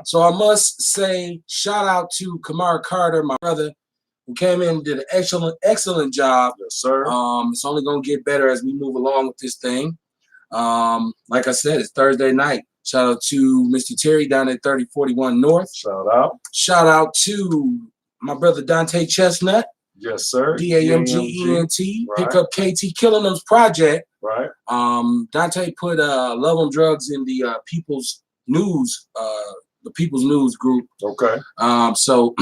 So I must say, shout out to Kamar Carter, my brother, who came in and did an excellent job. Yes, sir. It's only gonna get better as we move along with this thing. Like I said, it's Thursday night. Shout out to Mr. Terry down at 3041 North. Shout out. Shout out to my brother Dante Chestnut. Yes, sir. DAMGENT. Right. Pick up KT Killingham's project. Right. Dante put Love on Drugs in the People's News, group. Okay. So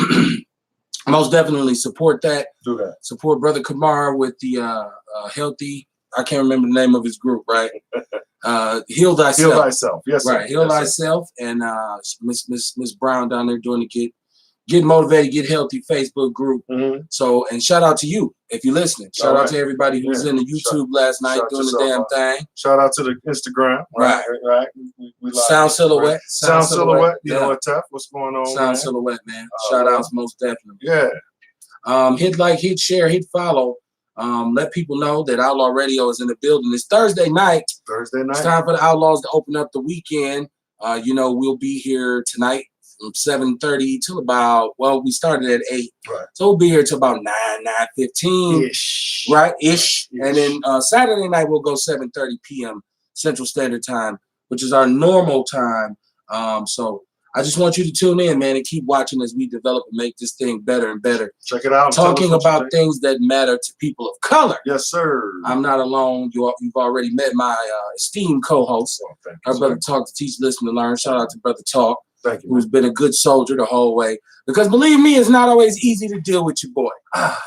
most definitely support that. Do that. Support Brother Kamar with the healthy. I can't remember the name of his group. Right. Heal Thyself. Heal Thyself. Yes, sir. Right. Heal Thyself. And Miss Brown down there doing the Get Motivated, Get Healthy Facebook group. So, and shout out to you if you're listening. Shout out to everybody who was in the YouTube last night doing the damn thing. Shout out to the Instagram. Right. We Sound Silhouette. Sound Silhouette. You know what, Tough? What's going on? Sound Silhouette, man. Shout outs most definitely. Yeah. Hit like, hit share, hit follow. Let people know that Outlaw Radio is in the building. It's Thursday night. It's time for the Outlaws to open up the weekend. We'll be here tonight from 7:30 till about, we started at 8. Right. So we'll be here till about 9:15. Ish. Right? Ish. And then Saturday night we'll go 7:30 p.m. Central Standard Time, which is our normal time. So I just want you to tune in, man, and keep watching as we develop and make this thing better and better. Check it out. Talking about things that matter to people of color. Yes, sir. I'm not alone. You've already met my esteemed co-host. Our brother Talk to Teach, Listen to Learn. Shout out to Brother Talk. Thank you. Who's been a good soldier the whole way. Because believe me, it's not always easy to deal with your boy.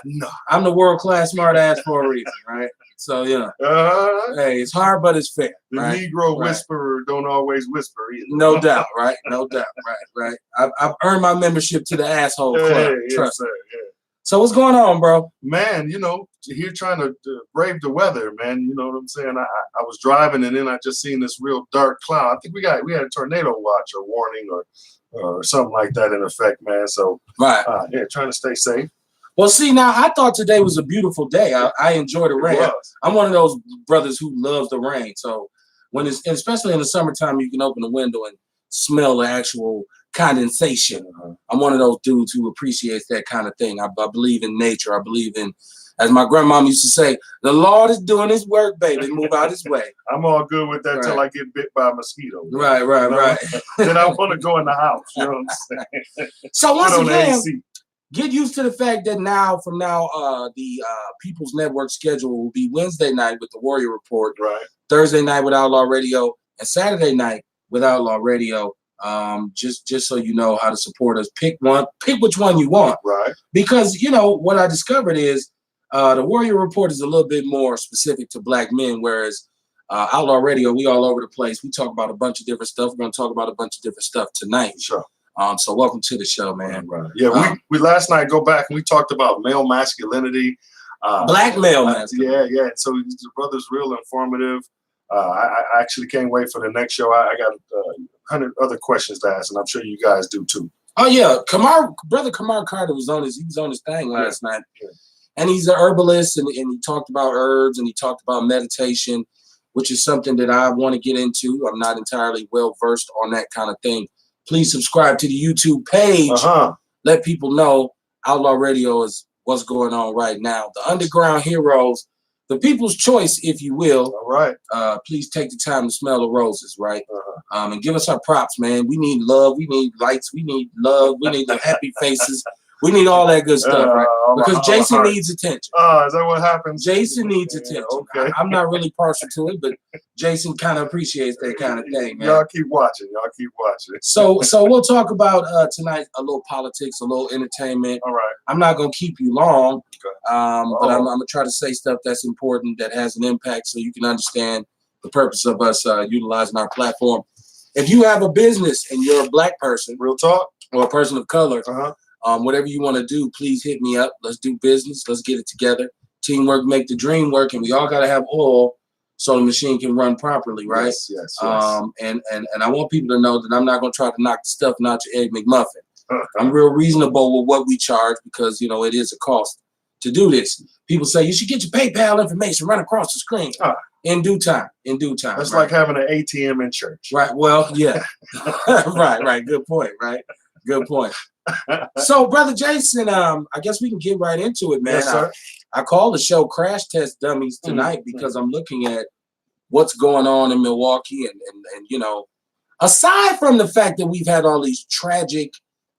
No. I'm the world-class smart ass for a reason, right? So, hey, it's hard, but it's fair. The right? Negro whisperer don't always whisper either. No doubt, right? No doubt, right. I've earned my membership to the asshole club. Trust me. So what's going on, bro? Man, here trying to brave the weather, man. You know what I'm saying? I was driving and then I just seen this real dark cloud. I think we had a tornado watch or warning or something like that in effect, man. So trying to stay safe. Well, see, now I thought today was a beautiful day. I enjoy the rain. I'm one of those brothers who loves the rain. So when especially in the summertime, you can open the window and smell the actual condensation. I'm one of those dudes who appreciates that kind of thing. I believe in nature. I believe in, as my grandmom used to say, the Lord is doing his work, baby. Move out his way. I'm all good with that till I get bit by a mosquito. Right. Then I want to go in the house. You know what I'm saying? So once again, get used to the fact that from now, the People's Network schedule will be Wednesday night with the Warrior Report, Thursday night with Outlaw Radio, and Saturday night with Outlaw Radio. Just so you know how to support us. Pick which one you want. Right. Because what I discovered is the Warrior Report is a little bit more specific to black men, whereas Outlaw Radio, we all over the place. We talk about a bunch of different stuff. We're gonna talk about a bunch of different stuff tonight. Sure. So welcome to the show, man. Right. Yeah, we last night go back and we talked about male masculinity. Black male masculinity. Yeah. So the brother's real informative. I actually can't wait for the next show. I got 100 other questions to ask, and I'm sure you guys do too. Oh yeah, Brother Kamar Carter was on his thing last night, and he's an herbalist, and he talked about herbs, and he talked about meditation, which is something that I want to get into. I'm not entirely well versed on that kind of thing. Please subscribe to the YouTube page. Let people know Outlaw Radio is what's going on right now. The Underground Heroes, the people's choice, if you will. All right. Please take the time to smell the roses, right? And give us our props, man. We need love. We need lights. We need love. We need the happy faces. We need all that good stuff, right? Because Jason needs attention. Is that what happens? Jason needs attention. Okay. I'm not really partial to it, but Jason kind of appreciates that kind of thing, man. Y'all keep watching. So we'll talk about tonight a little politics, a little entertainment. All right. I'm not gonna keep you long, but I'm gonna try to say stuff that's important, that has an impact, so you can understand the purpose of us utilizing our platform. If you have a business and you're a black person, real talk, or a person of color, whatever you want to do, please hit me up. Let's do business. Let's get it together. Teamwork make the dream work, and we all got to have oil so the machine can run properly, right? Yes. And I want people to know that I'm not going to try to knock the stuffing out your Egg McMuffin. I'm real reasonable with what we charge because, it is a cost to do this. People say you should get your PayPal information run across the screen. In due time. In due time. That's like having an ATM in church. Right. Well, yeah. Right. Good point. Right. Good point. So, Brother Jason, I guess we can get right into it, man. Yes, sir. I called the show Crash Test Dummies tonight because I'm looking at what's going on in Milwaukee, and you know, aside from the fact that we've had all these tragic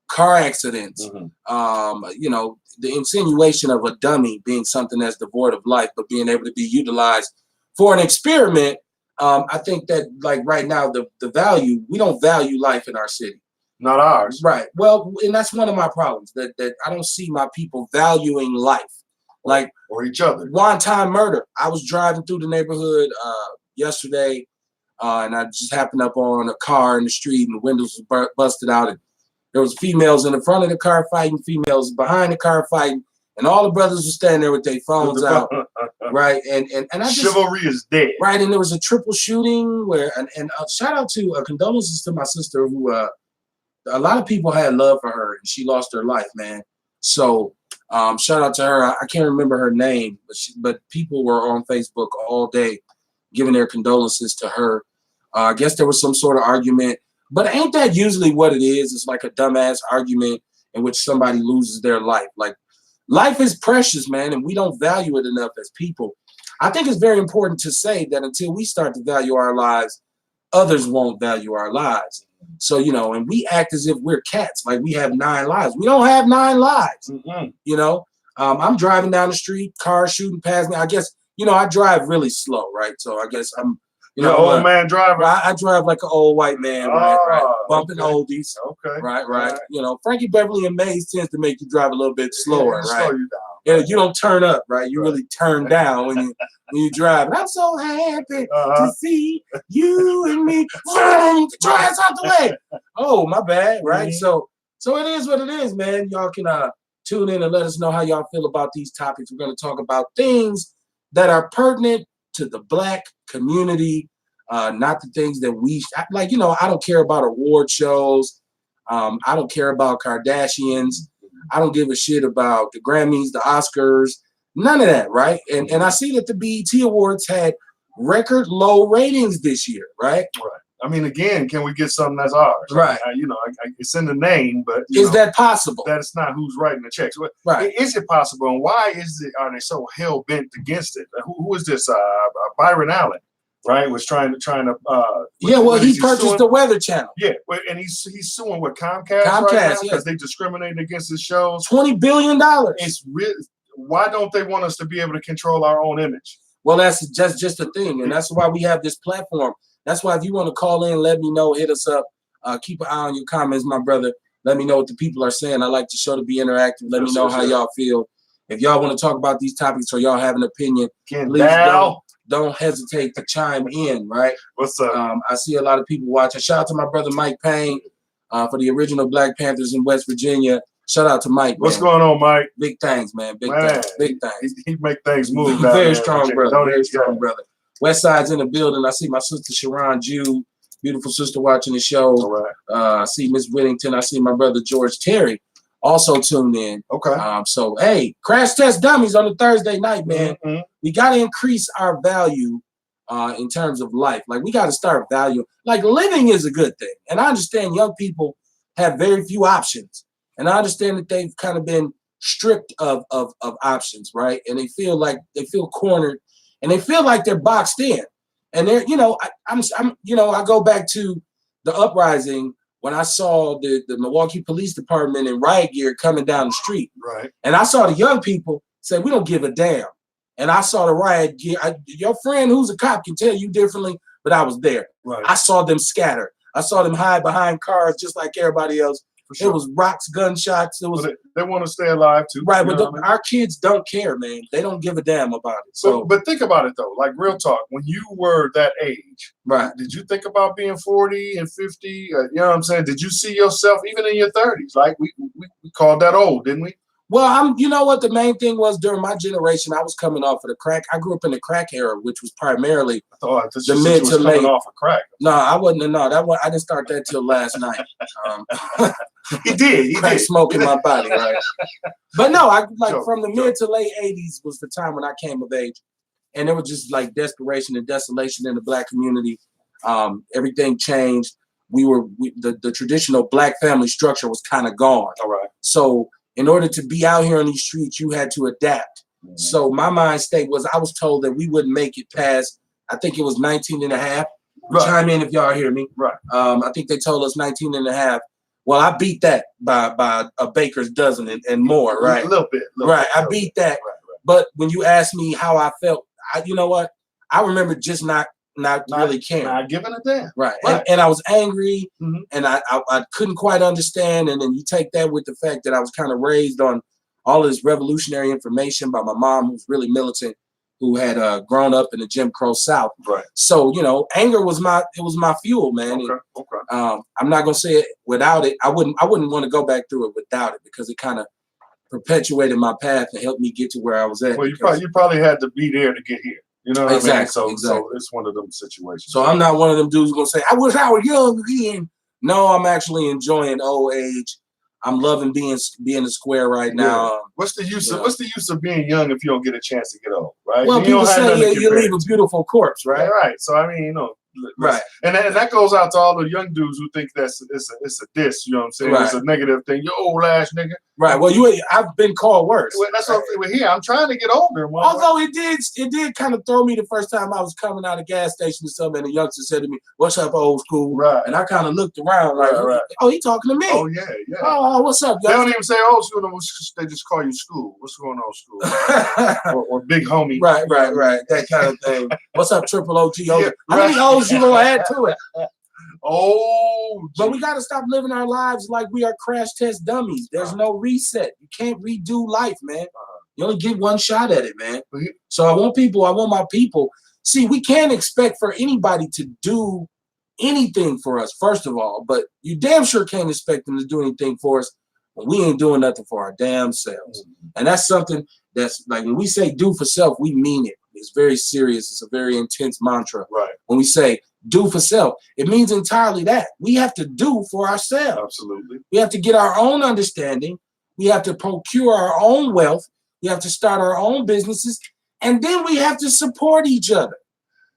car accidents, you know, the insinuation of a dummy being something that's devoid of life, but being able to be utilized for an experiment. I think that, like, right now, the value, we don't value life in our city. Not ours. Right. Well, and that's one of my problems, that I don't see my people valuing life. Like, or each other. One-time murder. I was driving through the neighborhood yesterday, and I just happened up on a car in the street, and the windows was busted out, and there was females in the front of the car fighting, females behind the car fighting, and all the brothers were standing there with their phones out, right? And I just, chivalry is dead, right? And there was a triple shooting where, and shout out to condolences to my sister, who a lot of people had love for her, and she lost her life, man. So shout out to her. I can't remember her name, but people were on Facebook all day giving their condolences to her. I guess there was some sort of argument, but ain't that usually what it is? It's like a dumbass argument in which somebody loses their life. Like, life is precious, man, and we don't value it enough as people. I think it's very important to say that until we start to value our lives, others won't value our lives. So, you know, and we act as if we're cats, like we have 9 lives. We don't have 9 lives. You know, I'm driving down the street, cars shooting past me. I guess, you know, I drive really slow, right? So I guess I'm, you know, old man driver. I drive like an old white man, right? Bumping oldies. Okay. Right. You know, Frankie Beverly and Maze tends to make you drive a little bit slower, right? Slow you down. Yeah, you don't turn up, right? You really turn down when you drive. And I'm so happy to see you and me. Get your ass out the way. Oh, my bad, right? So it is what it is, man. Y'all can tune in and let us know how y'all feel about these topics. We're going to talk about things that are pertinent to the Black community, not the things that we like. You know, I don't care about award shows. I don't care about Kardashians. I don't give a shit about the Grammys, the Oscars, none of that, right? And I see that the BET Awards had record low ratings this year, right? Right. I mean, again, can we get something that's ours? Right. I mean, you know, it's in the name, but is that possible? That's not who's writing the checks. Right. Is it possible, and why are they so hell bent against it? Who is this? Byron Allen, right? Was trying to. Yeah, well, he purchased the Weather Channel. Yeah, and he's suing with Comcast right because they discriminated against his shows. $20 billion. It's really, why don't they want us to be able to control our own image? Well, that's just the thing, and that's why we have this platform. That's why if you want to call in, let me know, hit us up. Keep an eye on your comments, my brother. Let me know what the people are saying. I like the show to be interactive. Let me know how y'all feel. If y'all want to talk about these topics or y'all have an opinion, please don't hesitate to chime in, right? What's up? I see a lot of people watching. Shout out to my brother Mike Payne for the original Black Panthers in West Virginia. Shout out to Mike. What's going on, Mike? Big things, man. Big things. He make things move. Very strong, brother. Very strong, brother. West Side's in the building. I see my sister Sharon Jude, beautiful sister, watching the show. All right. I see Miss Whittington. I see my brother George Terry also tuned in. Okay. So hey, Crash Test Dummies on a Thursday night, man. We got to increase our value in terms of life. Like, we got to start valuing. Like, living is a good thing, and I understand young people have very few options, and I understand that they've kind of been stripped of options, right? And they feel cornered. And they feel like they're boxed in, and they're, you know, I'm, you know, I go back to the uprising when I saw the Milwaukee Police Department in riot gear coming down the street, right? And I saw the young people say, "We don't give a damn." And I saw the riot gear. Your friend who's a cop can tell you differently, but I was there. Right. I saw them scatter. I saw them hide behind cars just like everybody else. Sure. It was rocks, gunshots. It was. Well, they want to stay alive too, right? But our kids don't care, man. They don't give a damn about it. So, but think about it though. Like, real talk. When you were that age, right? Did you think about being 40 and 50? You know what I'm saying? Did you see yourself even in your 30s? Like, we called that old, didn't we? Well, you know what the main thing was during my generation, I was coming off of the crack. I grew up in the crack era, which was primarily the mid to late. Off of crack. No, I wasn't. No, I didn't start that till last night. He did. He crack did. smoke in my body, right? But no, I like Joke, from the joke. mid to late 80s was the time when I came of age. And there was just like desperation and desolation in the black community. Everything changed. The traditional black family structure was kind of gone. All right. So in order to be out here on these streets, you had to adapt. So my mind state was, I was told that we wouldn't make it past, I think it was 19 and a half. Right. Chime in if y'all hear me. Right. I think they told us 19 and a half. Well, I beat that by a baker's dozen and more, right? A little bit. I beat that. Right. But when you ask me how I felt, you know what? I remember just not really caring. Not giving a damn. Right. And I was angry, and I couldn't quite understand. And then you take that with the fact that I was kind of raised on all this revolutionary information by my mom, who's really militant, who had grown up in the Jim Crow South. Right. So, anger was my fuel, man. Okay. I'm not gonna say it without it. I wouldn't want to go back through it without it, because it kind of perpetuated my path and helped me get to where I was at. Well, you probably had to be there to get here. You know what exactly, I mean? So it's one of them situations. So I'm not one of them dudes gonna say, I wish I was young again. No, I'm actually enjoying old age. I'm loving being a square right now. Yeah. What's the use of being young if you don't get a chance to get old, right? Well, people say you leave a beautiful corpse, right? Yeah, right. So I mean, right. And that goes out to all the young dudes who think it's a diss. You know what I'm saying? Right. It's a negative thing. You old ass nigga. Right. Well, I've been called worse. Well, that's what we're here. I'm trying to get older. Although it did kind of throw me the first time I was coming out of a gas station or something, and the youngster said to me, "What's up, old school?" Right. And I kind of looked around like, "Oh, he talking to me." Oh yeah. Oh, what's up, youngster? They don't even say old school. They just call you school. What's going on, school? or big homie. Right. That kind of thing. What's up, triple OG? Yeah, how many O's you gonna add to it? Oh, but we got to stop living our lives like we are crash test dummies. There's no reset. You can't redo life, man. You only get one shot at it, man. So I want my people. See, we can't expect for anybody to do anything for us, first of all, but you damn sure can't expect them to do anything for us when we ain't doing nothing for our damn selves. And that's something that's like, when we say do for self, we mean it. It's very serious. It's a very intense mantra. Right. When we say do for self, it means entirely that. We have to do for ourselves. Absolutely. We have to get our own understanding. We have to procure our own wealth. We have to start our own businesses. And then we have to support each other.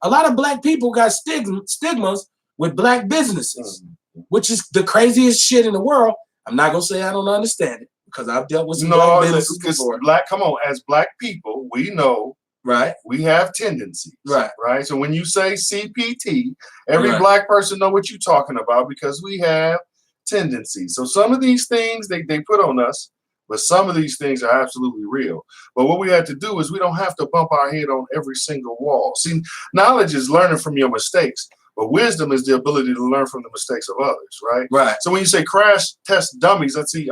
A lot of black people got stigmas with black businesses, which is the craziest shit in the world. I'm not going to say I don't understand it, because I've dealt with some black businesses before. Come on, as black people, we know. Right. We have tendencies. Right. So when you say CPT, every black person know what you're talking about, because we have tendencies. So some of these things they put on us, but some of these things are absolutely real. But what we have to do is we don't have to bump our head on every single wall. See, knowledge is learning from your mistakes, but wisdom is the ability to learn from the mistakes of others. Right. Right. So when you say crash test dummies, let's see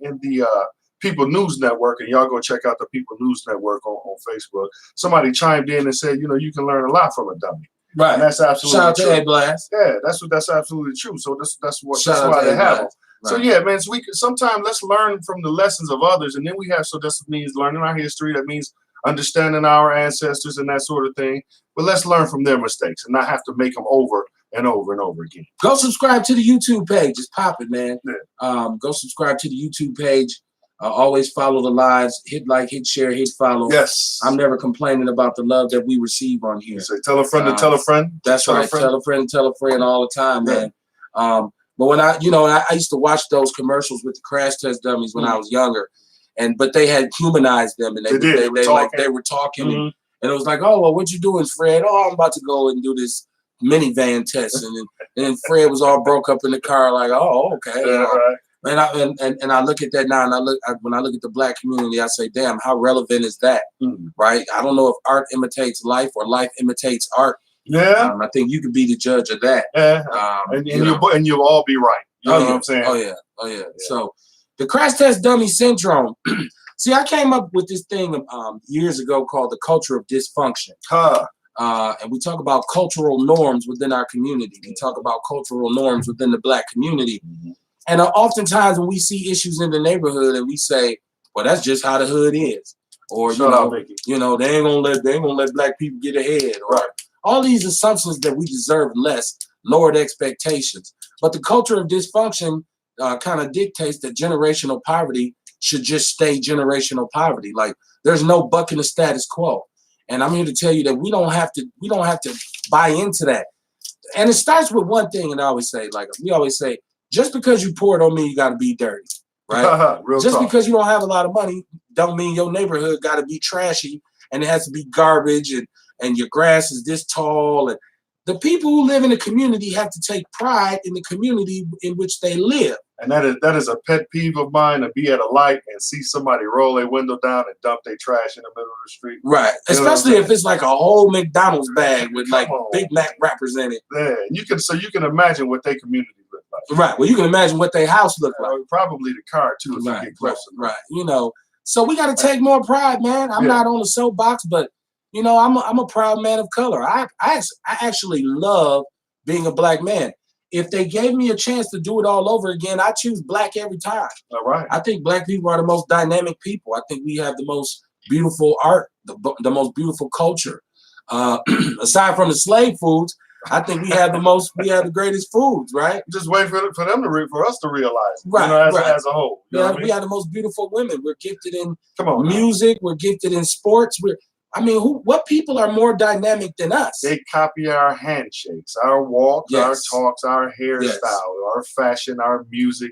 in the People News Network, and y'all go check out the People News Network on Facebook. Somebody chimed in and said, you can learn a lot from a dummy. Right. And that's absolutely Shout out true. to A-Blast. Yeah, that's absolutely true. So that's why they have them. Right. So yeah, man. So we sometimes let's learn from the lessons of others, and then we have. So this means learning our history. That means understanding our ancestors and that sort of thing. But let's learn from their mistakes and not have to make them over and over and over again. Go subscribe to the YouTube page. It's popping, man. Yeah. Go subscribe to the YouTube page. Always follow the lives. Hit like, hit share, hit follow. Yes. I'm never complaining about the love that we receive on here. So tell a friend to tell a friend. That's right. Tell a friend all the time, man. But when I used to watch those commercials with the crash test dummies when I was younger, but they had humanized them, and they were talking, and it was like, oh, well, what you doing, Fred? Oh, I'm about to go and do this minivan test, and then Fred was all broke up in the car, like, oh, okay. Right. And I look at that now, and when I look at the black community, I say, damn, how relevant is that? Right? I don't know if art imitates life or life imitates art. Yeah. I think you could be the judge of that. Yeah. And you'll all be right. You know what I'm saying? Oh yeah. So the crash test dummy syndrome. See, I came up with this thing years ago called the culture of dysfunction. And we talk about cultural norms within our community. We talk about cultural norms within the black community. And oftentimes when we see issues in the neighborhood and we say, well, that's just how the hood is. Or, they ain't gonna let black people get ahead. Or all these assumptions that we deserve less, lowered expectations. But the culture of dysfunction kind of dictates that generational poverty should just stay generational poverty. Like there's no bucking the status quo. And I'm here to tell you that we don't have to buy into that. And it starts with one thing, and I always say, like we always say, just because you pour it on me, you got to be dirty, right? Just because you don't have a lot of money, don't mean your neighborhood got to be trashy and it has to be garbage and your grass is this tall. And the people who live in the community have to take pride in the community in which they live. And that is a pet peeve of mine, to be at a light and see somebody roll their window down and dump their trash in the middle of the street. Right. Especially if it's like a whole McDonald's bag with like Big Mac wrappers in it. Yeah. You can imagine what their community look like. Right. Well, you can imagine what their house look like. Probably the car too, if you get close enough. Right. You know, so we got to take more pride, man. I'm not on the soapbox, but you know, I'm a proud man of color. I actually love being a black man. If they gave me a chance to do it all over again, I choose black every time. All right. I think black people are the most dynamic people. I think we have the most beautiful art, the most beautiful culture. Aside from the slave foods, I think we have the greatest foods, right? Just wait for us to realize it, right, you know, as a whole. You know what I mean? We have the most beautiful women. We're gifted in music. We're gifted in sports. What people are more dynamic than us? They copy our handshakes, our walks, our talks, our hairstyle, our fashion, our music,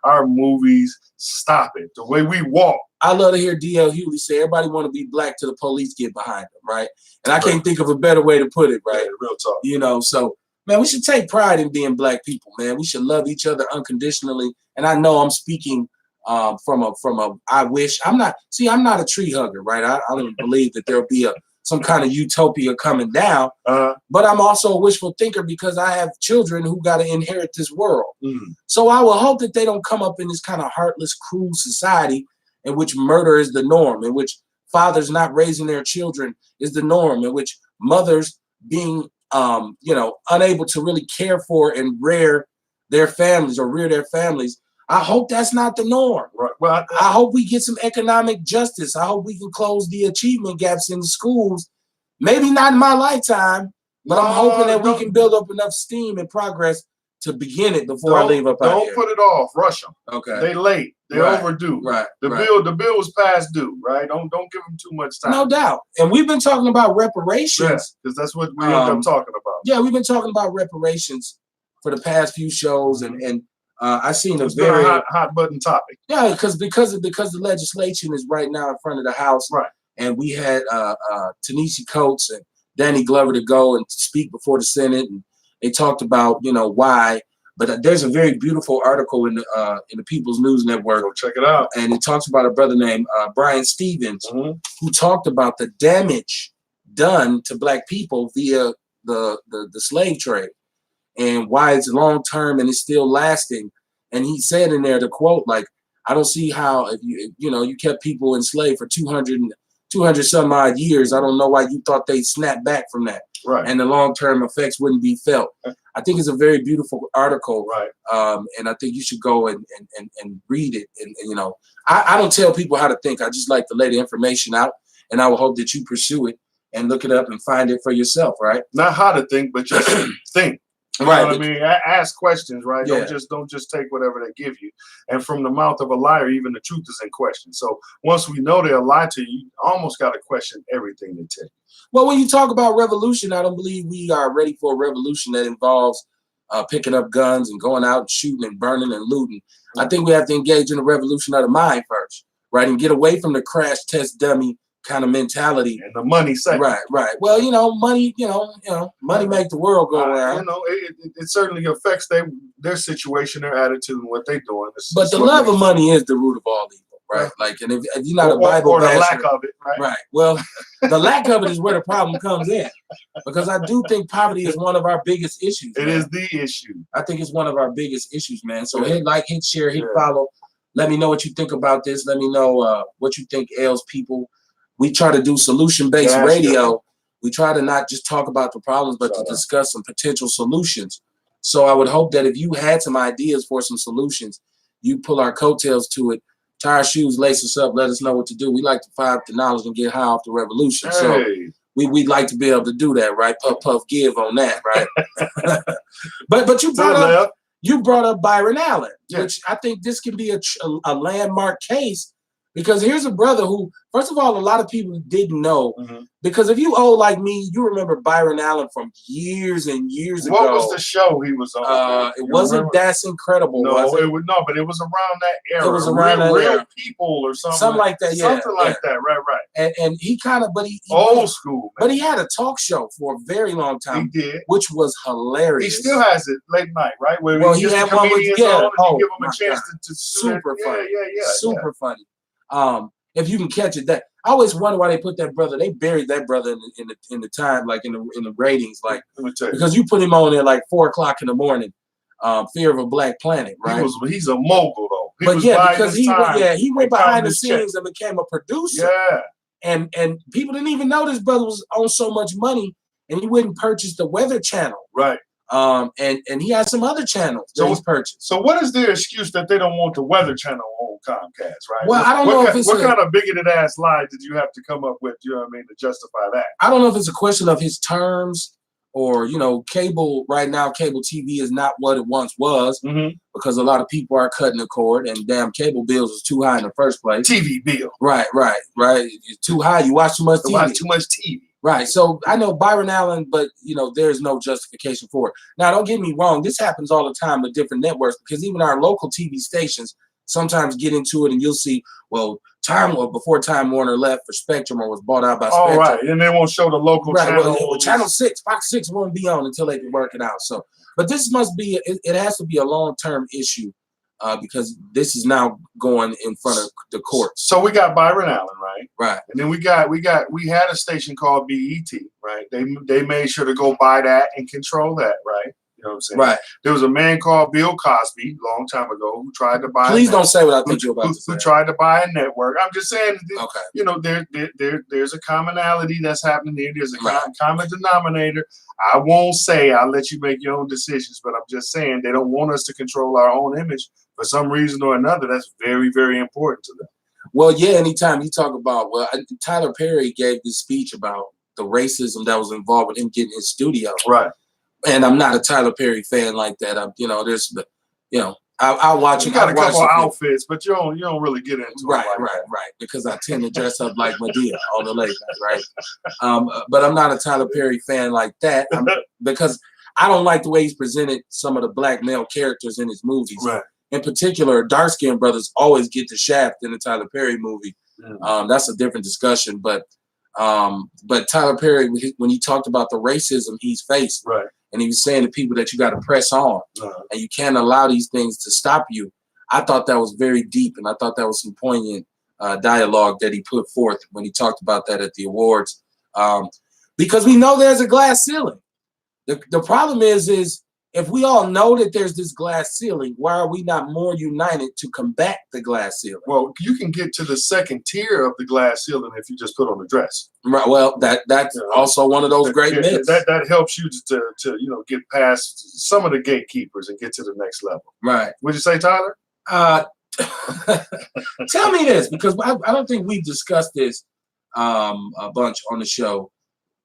our movies. Stop it. The way we walk. I love to hear D.L. Hughley say, everybody want to be black till the police get behind them, right? And I can't think of a better way to put it, right? Yeah, real talk. You know, so, man, we should take pride in being black people, man. We should love each other unconditionally. And I know I'm speaking from a I wish. I'm not a tree hugger, right? I don't believe that there'll be some kind of utopia coming down, but I'm also a wishful thinker because I have children who got to inherit this world. So I will hope that they don't come up in this kind of heartless, cruel society in which murder is the norm, in which fathers not raising their children is the norm, in which mothers being unable to really care for and rear their families. I hope that's not the norm. Right. Well, I hope we get some economic justice. I hope we can close the achievement gaps in the schools. Maybe not in my lifetime, but I'm hoping that we can build up enough steam and progress to begin it before I leave up out here. Don't put it off. Rush them. Okay. They late. They overdue. Right. The bill was past due. Right. Don't give them too much time. No doubt. And we've been talking about reparations. Because that's what we end up talking about. Yeah, we've been talking about reparations for the past few shows, and I seen it's been a hot button topic. Yeah, because the legislation is right now in front of the House, right? And we had Ta-Nehisi Coates and Danny Glover to go and speak before the Senate, and they talked about why. But there's a very beautiful article in the People's News Network. Go check it out. And it talks about a brother named Brian Stevens, who talked about the damage done to black people via the slave trade, and why it's long term and it's still lasting. And he said in there, the quote, like, I don't see how if you kept people enslaved for 200 some odd years. I don't know why you thought they'd snap back from that. Right. And the long term effects wouldn't be felt. I think it's a very beautiful article. Right. And I think you should go and read it. And I don't tell people how to think. I just like to lay the information out, and I will hope that you pursue it and look it up and find it for yourself. Right. Not how to think, but just think. You know what I mean? Ask questions, right? Yeah. Don't just take whatever they give you. And from the mouth of a liar, even the truth is in question. So once we know they'll lie to you, you almost got to question everything they tell you. Well, when you talk about revolution, I don't believe we are ready for a revolution that involves picking up guns and going out and shooting and burning and looting. I think we have to engage in the revolution of the mind first, right? And get away from the crash test dummy kind of mentality, and the money second. Right. Well, money, money make the world go around. It certainly affects their situation, their attitude, and what they're doing. But the love of money is the root of all evil, right? Like, and if you're not a Bible or the basher, lack of it, right? Right. Well, the lack of it is where the problem comes in, because I do think poverty is one of our biggest issues. It is the issue. I think it's one of our biggest issues, man. So hit like, hit share, hit follow. Let me know what you think about this. Let me know what you think ails people. We try to do solution-based radio. We try to not just talk about the problems, but to discuss some potential solutions. So I would hope that if you had some ideas for some solutions, you pull our coattails to it, tie our shoes, lace us up, let us know what to do. We like to find the knowledge and get high off the revolution. So we'd like to be able to do that, right? Puff, puff, give on that, right? But you brought up, you brought up Byron Allen, Yeah. which I think this can be a landmark case because here's a brother who, first of all, a lot of people didn't know. Because if you old like me, you remember Byron Allen from years and years ago. What was the show he was on? It wasn't remember? That's Incredible. No, was it? But it was around that era. It was around that real era. People or something. Something like that, yeah. Something like that, right. And he kind of, he old school, man. But he had a talk show for a very long time. He did, which was hilarious. He still has it late night, right? Where he had one with on and give them a chance to super funny, super funny. If you can catch it, that I always wonder why they put that brother. They buried that brother in the time, like in the ratings, like because you put him on there like 4 o'clock in the morning. Fear of a Black Planet, right? He's a mogul though. But yeah, because he went behind the scenes and became a producer. Yeah. And people didn't even know this brother was on so much money, and he wouldn't purchase the Weather Channel. Right. And he has some other channels that he's purchased. So what is their excuse that they don't want the Weather Channel on Comcast, right? Well, I don't know if it's what kind of bigoted ass lie did you have to come up with, you know what I mean, to justify that? I don't know if it's a question of his terms or, cable right now, cable TV is not what it once was because a lot of people are cutting the cord and damn cable bills is too high in the first place. TV bill. Right. It's too high. You watch too much TV. Watch too much TV. Right. So I know Byron Allen, but there's no justification for it. Now, don't get me wrong. This happens all the time with different networks because even our local TV stations sometimes get into it and you'll see, before Time Warner left for Spectrum or was bought out by Spectrum. All right. And they won't show the local channel. Well, Channel 6, Fox 6 won't be on until they can work it out. So, but this must be, it has to be a long-term issue because this is now going in front of the court. So we got Byron Allen, right? Right. And then we had a station called BET, right? They made sure to go buy that and control that, right? You know what I'm saying? Right. There was a man called Bill Cosby a long time ago who tried to buy. Please don't say what I think you're about to say. Who tried to buy a network? I'm just saying. Okay. There's a commonality that's happening here. There's a common denominator. I won't say. I'll let you make your own decisions. But I'm just saying they don't want us to control our own image for some reason or another. That's very, very important to them. Well, yeah. Anytime you talk about Tyler Perry gave this speech about the racism that was involved with him getting his studio. Right. And I'm not a Tyler Perry fan like that. I'll watch him. You got a couple outfits, but you don't really get into right, because I tend to dress up like Madea on the late night, right? But I'm not a Tyler Perry fan like that because I don't like the way he's presented some of the black male characters in his movies. Right. In particular, dark-skinned brothers always get the shaft in the Tyler Perry movie. That's a different discussion, but Tyler Perry, when he talked about the racism he's faced, right. And he was saying to people that you got to press on and you can't allow these things to stop you. I thought that was very deep, and I thought that was some poignant dialogue that he put forth when he talked about that at the awards. Because we know there's a glass ceiling. The problem is if we all know that there's this glass ceiling, why are we not more united to combat the glass ceiling? Well, you can get to the second tier of the glass ceiling if you just put on a dress. Right. Well, that's also one of those great myths. That helps you to get past some of the gatekeepers and get to the next level. Right. Would you say, Tyler? Tell me this, because I don't think we've discussed this a bunch on the show.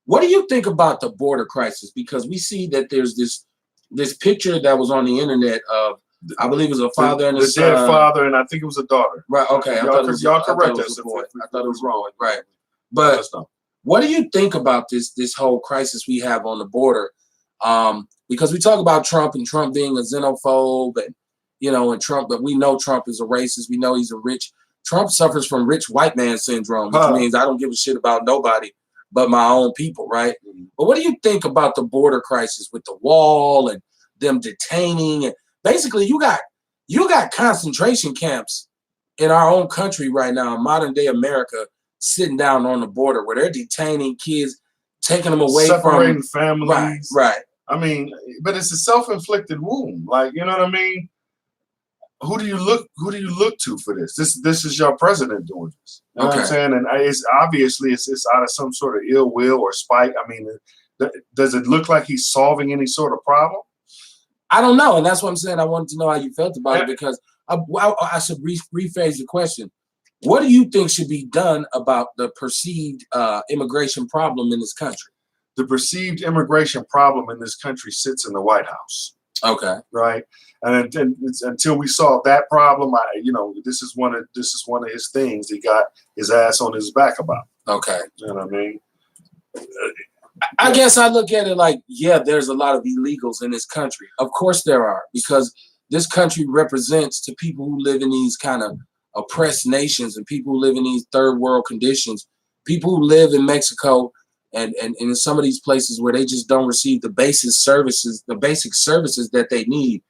What do you think about the border crisis? Because we see that there's this picture that was on the internet of, I believe it was a father and a son. The dead father, and I think it was a daughter. Right, okay. Y'all correct us. I thought it was wrong. Right. But what do you think about this whole crisis we have on the border? Because we talk about Trump and Trump being a xenophobe and Trump, but we know Trump is a racist. We know he's Trump suffers from rich white man syndrome, which means I don't give a shit about nobody but my own people, right? But what do you think about the border crisis with the wall and them detaining? And basically, you got concentration camps in our own country right now, in modern day America, sitting down on the border where they're detaining kids, taking them away separating families. Right. I mean, but it's a self-inflicted wound. Like, you know what I mean? Who do you look to for this? This is your president doing this. You know what I'm saying? And it's obviously it's out of some sort of ill will or spite. I mean, does it look like he's solving any sort of problem? I don't know, and that's what I'm saying. I wanted to know how you felt about it, because I should rephrase the question. What do you think should be done about the perceived immigration problem in this country? The perceived immigration problem in this country sits in the White House. Okay. Right. And until we solve that problem, this is one of his things he got his ass on his back about. Okay. You know what I mean? I guess I look at it like, yeah, there's a lot of illegals in this country. Of course there are, because this country represents to people who live in these kind of oppressed nations and people who live in these third world conditions, people who live in Mexico and in some of these places where they just don't receive the basic services that they need.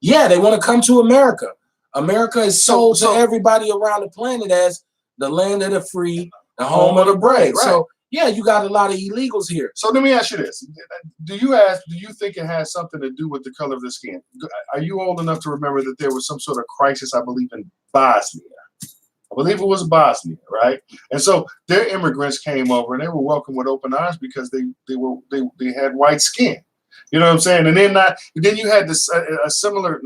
Yeah, they want to come to America. America is sold to everybody around the planet as the land of the free, the home of the brave. Right. So yeah, you got a lot of illegals here. So let me ask you this: do you think it has something to do with the color of the skin? Are you old enough to remember that there was some sort of crisis, I believe, in Bosnia? I believe it was Bosnia, right? And so their immigrants came over and they were welcomed with open arms because they had white skin. You know what I'm saying? And then you had this a separate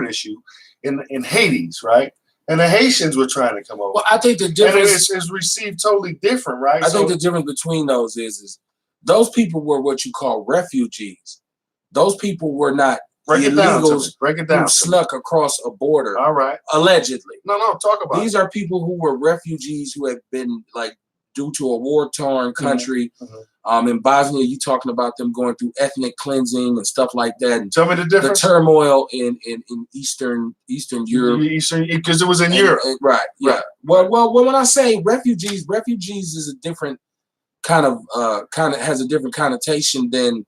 issue in Hades, right? And the Haitians were trying to come over. Well, I think the difference is received totally different, right? I think the difference between those is those people were what you call refugees. Those people were not illegals who snuck across a border. All right. Allegedly. No, talk about These are people who were refugees who have been like due to a war-torn country. Mm-hmm. In Bosnia, you talking about them going through ethnic cleansing and stuff like that. And tell me the difference. The turmoil in Eastern Europe. Because it was in Europe. Right. Yeah. Well, when I say refugees is a different kind of has a different connotation than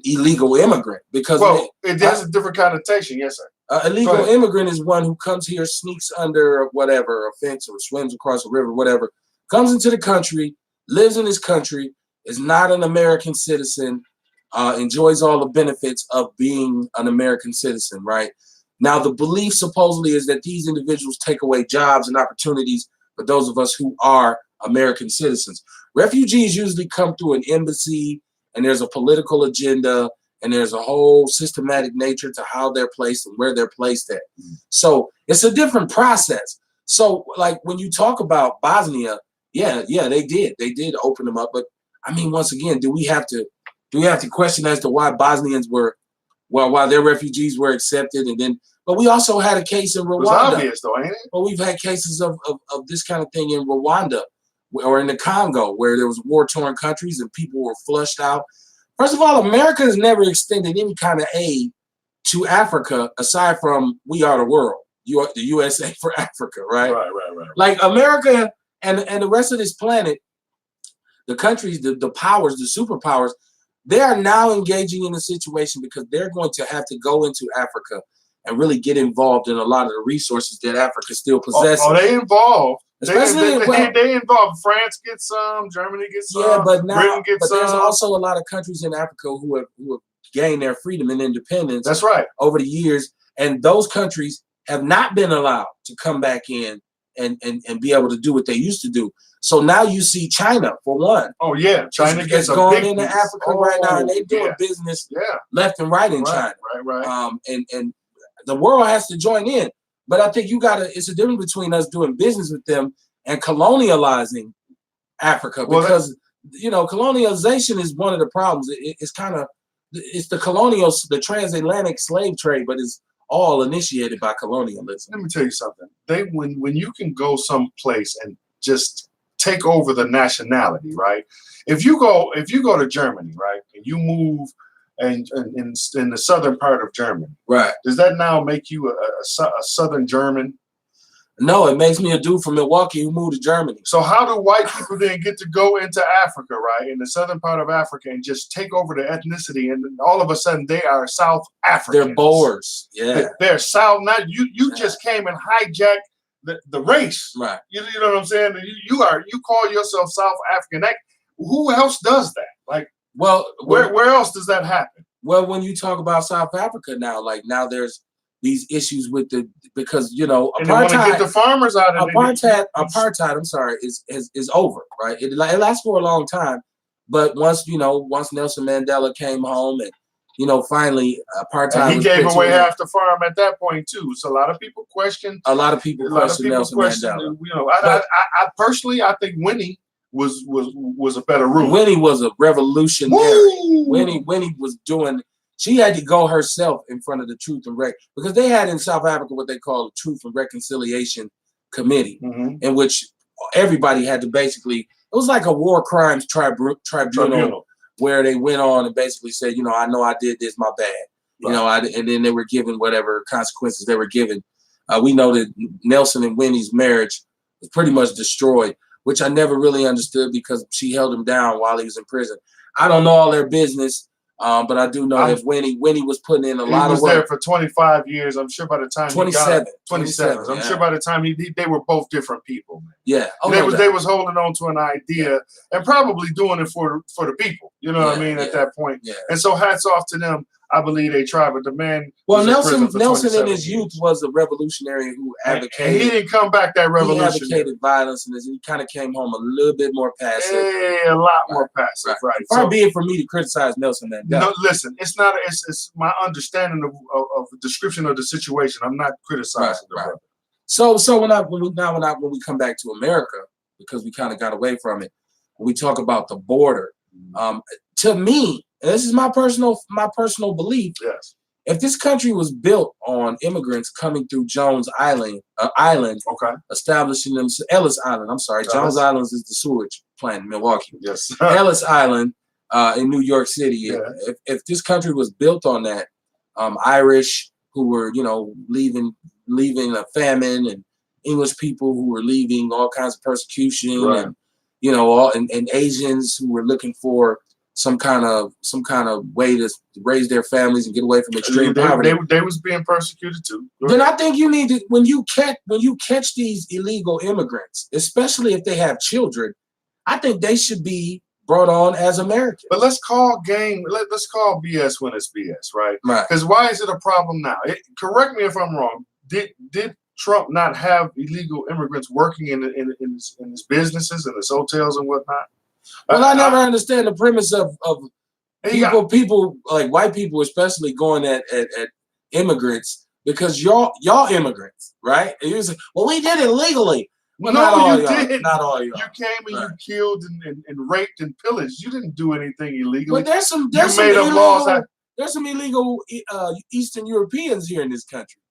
illegal immigrant, because it has a different connotation. Yes, sir. Illegal immigrant is one who comes here, sneaks under whatever a fence or swims across a river, whatever, comes into the country, lives in this country, is not an American citizen, enjoys all the benefits of being an American citizen, right? Now, the belief supposedly is that these individuals take away jobs and opportunities for those of us who are American citizens. Refugees usually come through an embassy, and there's a political agenda, and there's a whole systematic nature to how they're placed and where they're placed at. So it's a different process. So like when you talk about Bosnia, yeah, they did open them up. But I mean, once again, do we have to question as to why Bosnians why their refugees were accepted? And then, but we also had a case in Rwanda. It was obvious though, ain't it? But we've had cases of this kind of thing in Rwanda or in the Congo, where there was war-torn countries and people were flushed out. First of all, America has never extended any kind of aid to Africa aside from We Are the World, the USA for Africa, right? Right. Like America and the rest of this planet, the countries, the powers, the superpowers, they are now engaging in a situation because they're going to have to go into Africa and really get involved in a lot of the resources that Africa still possesses. Oh, they involved. Especially they involved. France gets some, Germany gets some. Yeah, but now, Britain gets some. There's also a lot of countries in Africa who have gained their freedom and independence. That's right. Over the years, and those countries have not been allowed to come back in and be able to do what they used to do. So now you see China, for one. Oh yeah, China gets going into Africa right now, and they're doing business left and right in China. Right. And the world has to join in. But I think it's a difference between us doing business with them and colonializing Africa, because colonialization is one of the problems. It's the transatlantic slave trade, but it's all initiated by colonialism. Let me tell you something. When you can go someplace and just take over the nationality, right? If you go to Germany, right, and you move and in the southern part of Germany, right? Does that now make you a Southern German? No, it makes me a dude from Milwaukee who moved to Germany. So how do white people then get to go into Africa, right, in the southern part of Africa, and just take over the ethnicity, and all of a sudden they are South Africans? They're Boers. Yeah, they're South. Now you just came and hijacked the race, right? You know what I'm saying? You call yourself South African. Who else does that? Like. Well, where else does that happen? Well, when you talk about South Africa now, now there's these issues with because apartheid. And they want to get the farmers out of apartheid. I'm sorry, is over, right? It lasts for a long time, but once Nelson Mandela came home and finally apartheid. And he gave away half the farm at that point too. So a lot of people question. Nelson Mandela. I personally, I think Winnie was a better route. Winnie was a revolutionary. Woo! Winnie was doing She had to go herself in front of the Truth and because they had in South Africa what they call the Truth and Reconciliation Committee, in which everybody had to basically, it was like a war crimes tribunal where they went on and basically said, I know I did this, my bad. And then they were given whatever consequences they were given. We know that Nelson and Winnie's marriage was pretty much destroyed, which I never really understood because she held him down while he was in prison. I don't know all their business, but I do know that Winnie was putting in a lot of work. He was there for 25 years. I'm sure by the time 27. 27. I'm sure by the time they were both different people, man. Yeah. They was holding on to an idea and probably doing it for the people. You know what I mean? At that point. Yeah. And so hats off to them. I believe they tried, but the man. Well, Nelson in his youth was a revolutionary who advocated. And he didn't come back that revolutionary. He advocated violence, and he kind of came home a little bit more passive. Yeah, a lot more passive, right? Far be it for me to criticize Nelson that day. No, listen, it's not. It's my understanding of the description of the situation. I'm not criticizing the brother. So when we come back to America, because we kind of got away from it, when we talk about the border, to me. And this is my personal belief. Yes. If this country was built on immigrants coming through Jones Island, establishing them Ellis Island. I'm sorry, Jones Island is the sewage plant in Milwaukee. Yes. Ellis Island in New York City. Yeah. If this country was built on that, Irish who were leaving a famine, and English people who were leaving all kinds of persecution, and and Asians who were looking for some kind of way to raise their families and get away from extreme poverty. They was being persecuted too. Then I think you need to, when you catch these illegal immigrants, especially if they have children, I think they should be brought on as Americans. But let's call BS when it's BS, right? Right. Because why is it a problem now? Correct me if I'm wrong. Did Trump not have illegal immigrants working in his businesses and his hotels and whatnot? Well, I never understand the premise of people like white people, especially going at immigrants, because y'all immigrants, right? And you say, well, we did it legally. Well, no, you didn't. Not all y'all. You came and you killed and raped and pillaged. You didn't do anything illegally. But there's some illegal Eastern Europeans here in this country.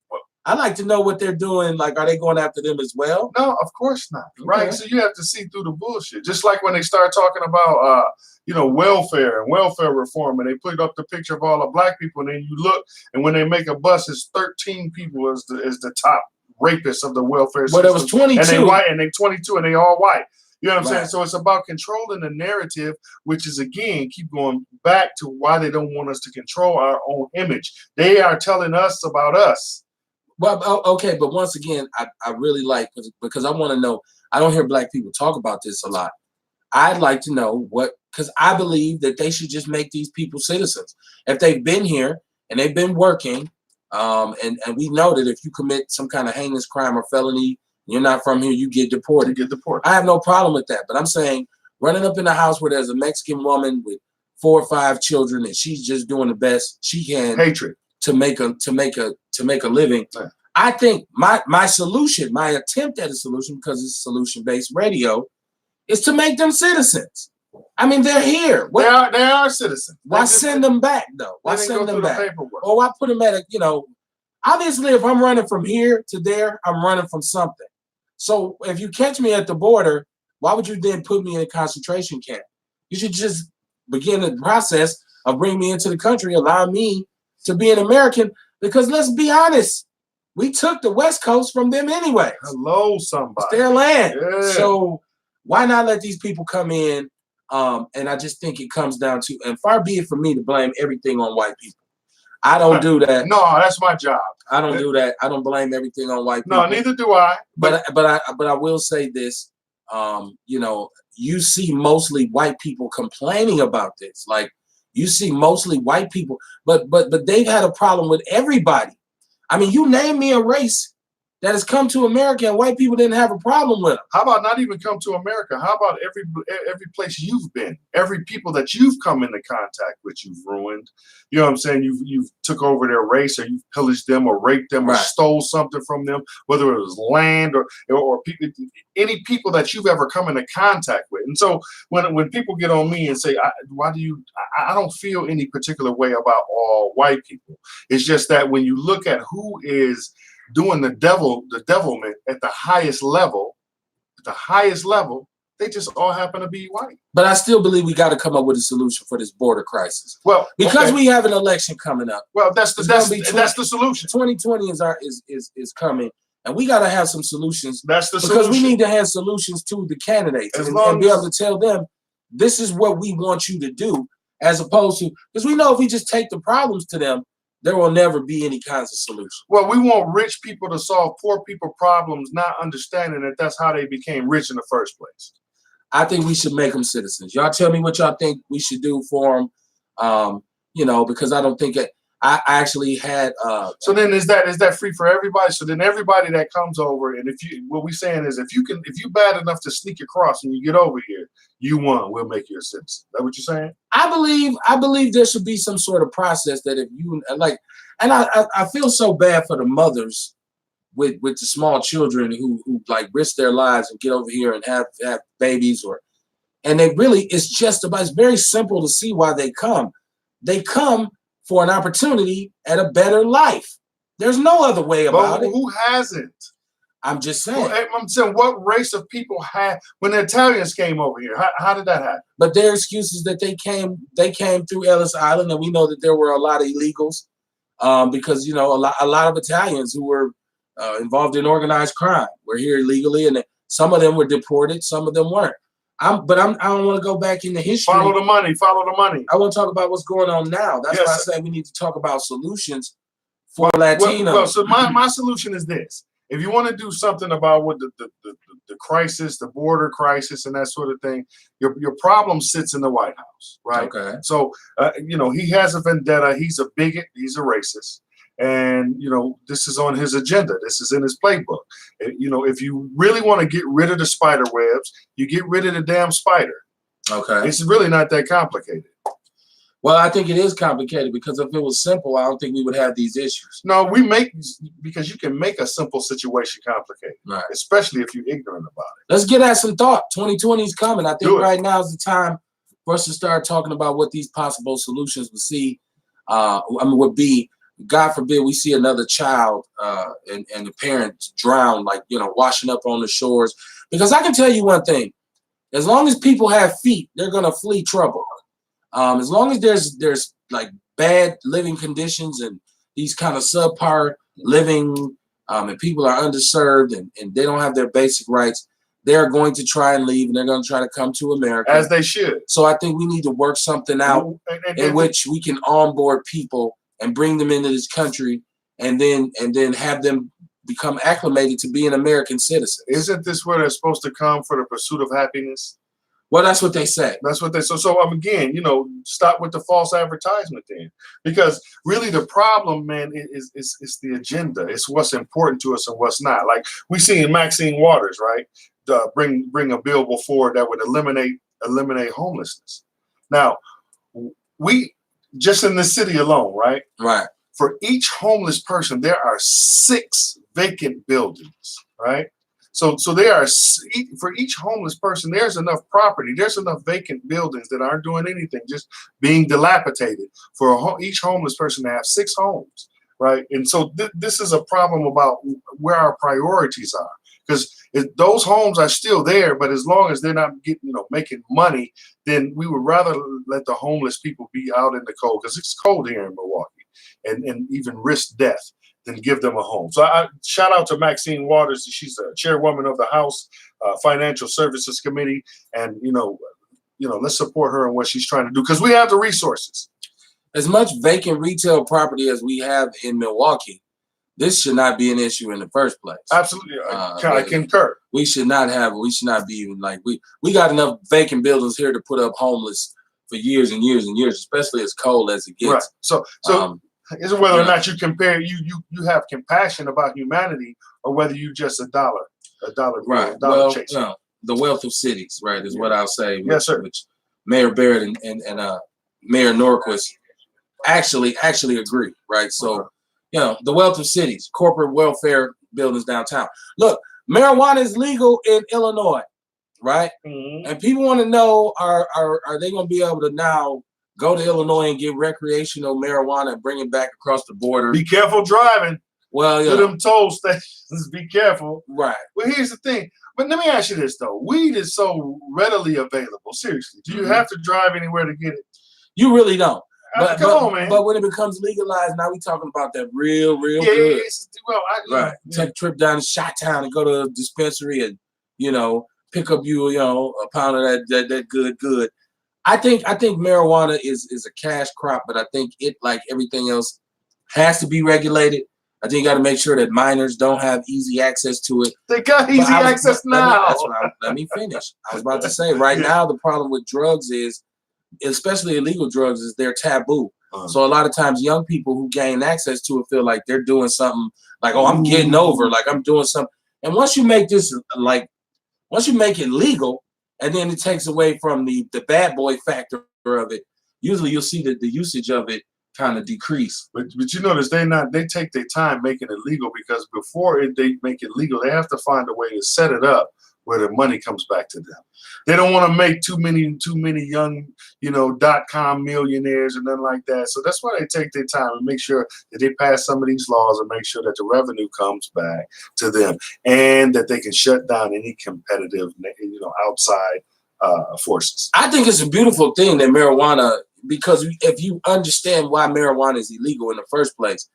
I'd like to know what they're doing. Like, are they going after them as well? No, of course not. Okay. Right. So you have to see through the bullshit. Just like when they start talking about, welfare and welfare reform, and they put up the picture of all the black people, and then you look, and when they make a bus, it's 13 people as the top rapists of the welfare system. But it was 22. And they white, and they 22, and they all white. You know what I'm saying? So it's about controlling the narrative, which is, again, keep going back to why they don't want us to control our own image. They are telling us about us. Well, okay, but once again, I really like, because I want to know, I don't hear black people talk about this a lot. I'd like to know because I believe that they should just make these people citizens. If they've been here and they've been working, and we know that if you commit some kind of heinous crime or felony, you're not from here, you get deported. I have no problem with that. But I'm saying running up in the house where there's a Mexican woman with 4 or 5 children and she's just doing the best she can. Hatred. To make a living. Right. I think my solution, my attempt at a solution, because it's solution-based radio, is to make them citizens. I mean, they're here. They are citizens. Why send them back though? Why send them back? Or why put them at obviously if I'm running from here to there, I'm running from something. So if you catch me at the border, why would you then put me in a concentration camp? You should just begin the process of bringing me into the country, allow me to be an American, because let's be honest, we took the West Coast from them anyway. Hello, somebody. It's their land. Yeah. So why not let these people come in? And I just think it comes down to, and far be it from me to blame everything on white people. I don't do that. No, that's my job. I don't do that. I don't blame everything on white people. No, neither do I. But I will say this. You see mostly white people complaining about this. Like, you see mostly white people, but they've had a problem with everybody. I mean, you name me a race that has come to America and white people didn't have a problem with them. How about not even come to America? How about every place you've been, every people that you've come into contact with, you've ruined. You know what I'm saying? You've took over their race, or you've pillaged them, or raped them, or stole something from them, whether it was land or people, any people that you've ever come into contact with. And so when people get on me and say, I don't feel any particular way about all white people. It's just that when you look at who is doing the devilment at the highest level, they just all happen to be white. But I still believe we got to come up with a solution for this border crisis. Well, because we have an election coming up. Well, that's the solution. 2020 is coming, and we got to have some solutions. That's the because solution. We need to have solutions to the candidates and be able to tell them this is what we want you to do, as opposed to, because we know if we just take the problems to them, there will never be any kinds of solution. Well, we want rich people to solve poor people problems, not understanding that that's how they became rich in the first place. I think we should make them citizens. Y'all tell me what y'all think we should do for them. Because I don't think I actually had. So then is that free for everybody? So then everybody that comes over, and what we're saying is if you bad enough to sneak across and you get over here, you won. We'll make you a citizen. Is that what you're saying? I believe there should be some sort of process that if you like, and I feel so bad for the mothers with the small children who like risk their lives and get over here and have babies and they really, it's very simple to see why they come. They come for an opportunity at a better life. There's no other way about it. Who hasn't? I'm just saying. Well, I'm saying, what race of people had when the Italians came over here? How did that happen? But their excuses that they came through Ellis Island, and we know that there were a lot of illegals, because a lot of Italians who were involved in organized crime were here illegally, and some of them were deported, some of them weren't. I don't want to go back into history. Follow the money. I want to talk about what's going on now. That's why I say we need to talk about solutions for Latinos. Well, so my solution is this. If you want to do something about what the crisis, the border crisis, and that sort of thing, your problem sits in the White House, right? Okay. So, he has a vendetta. He's a bigot. He's a racist. And, this is on his agenda. This is in his playbook. If you really want to get rid of the spider webs, you get rid of the damn spider. Okay. It's really not that complicated. Well, I think it is complicated because if it was simple, I don't think we would have these issues. No, because you can make a simple situation complicated, right? Especially if you're ignorant about it. Let's get at some thought. 2020 is coming. I think right now is the time for us to start talking about what these possible solutions would be. God forbid we see another child and the parents drown, washing up on the shores. Because I can tell you one thing: as long as people have feet, they're gonna flee trouble. As long as there's like bad living conditions and these kind of subpar living, and people are underserved and they don't have their basic rights, they're going to try and leave and they're going to try to come to America. As they should. So I think we need to work something out in which we can onboard people and bring them into this country and then have them become acclimated to being American citizens. Isn't this where they're supposed to come for the pursuit of happiness? Well, that's what they say. That's what they say. So again, stop with the false advertisement then. Because really the problem, man, is the agenda. It's what's important to us and what's not. Like we see in Maxine Waters, right? Bring a bill before that would eliminate homelessness. Now, we just in the city alone, right? Right. For each homeless person, there are 6 vacant buildings, right? So there are, for each homeless person, there's enough property, there's enough vacant buildings that aren't doing anything, just being dilapidated for each homeless person to have 6 homes, right? And so this is a problem about where our priorities are, because those homes are still there, but as long as they're not making money, then we would rather let the homeless people be out in the cold, because it's cold here in Milwaukee, and even risk death than give them a home. So I shout out to Maxine Waters. She's a chairwoman of the House Financial Services Committee, and let's support her in what she's trying to do, because we have the resources. As much vacant retail property as we have in Milwaukee, this should not be an issue in the first place. Absolutely, I concur. We should not be even like we got enough vacant buildings here to put up homeless for years and years and years, especially as cold as it gets. Right. So It's whether or not you compare you have compassion about humanity, or whether you just a dollar right. dollar chaser. You know, the wealth of cities, right, is what I'll say. Yes, sir. Which Mayor Barrett and Mayor Norquist actually agree, right? So, you know, the wealth of cities, corporate welfare buildings downtown. Look, marijuana is legal in Illinois, right? And people want to know, are they going to be able to now go to Illinois and get recreational marijuana and bring it back across the border? Be careful driving. Well, yeah. To them toll stations, be careful. Right. Well, here's the thing. But let me ask you this, though. Weed is so readily available. Seriously. Do you have to drive anywhere to get it? You really don't. But, come on, man. But when it becomes legalized, now we talking about that real good. Well, right. Take a trip down to Chi-Town and go to a dispensary and, you know, pick up you know, a pound of that good. I think marijuana is a cash crop, but I think it, like everything else, has to be regulated. I think you got to make sure that minors don't have easy access to it. They got easy access now. Let me finish. I was about to say, now the problem with drugs is, especially illegal drugs, is they're taboo. So a lot of times young people who gain access to it feel like they're doing something like, oh, I'm getting over, like I'm doing something. And once you make it legal, and then it takes away from the bad boy factor of it, usually you'll see that the usage of it kind of decrease. But you notice they take their time making it legal, because before they make it legal, they have to find a way to set it up where the money comes back to them. They don't want to make too many young, you know, .com millionaires and nothing like that. So that's why they take their time and make sure that they pass some of these laws and make sure that the revenue comes back to them, and that they can shut down any competitive, you know, outside forces. I think it's a beautiful thing that marijuana, because if you understand why marijuana is illegal in the first place,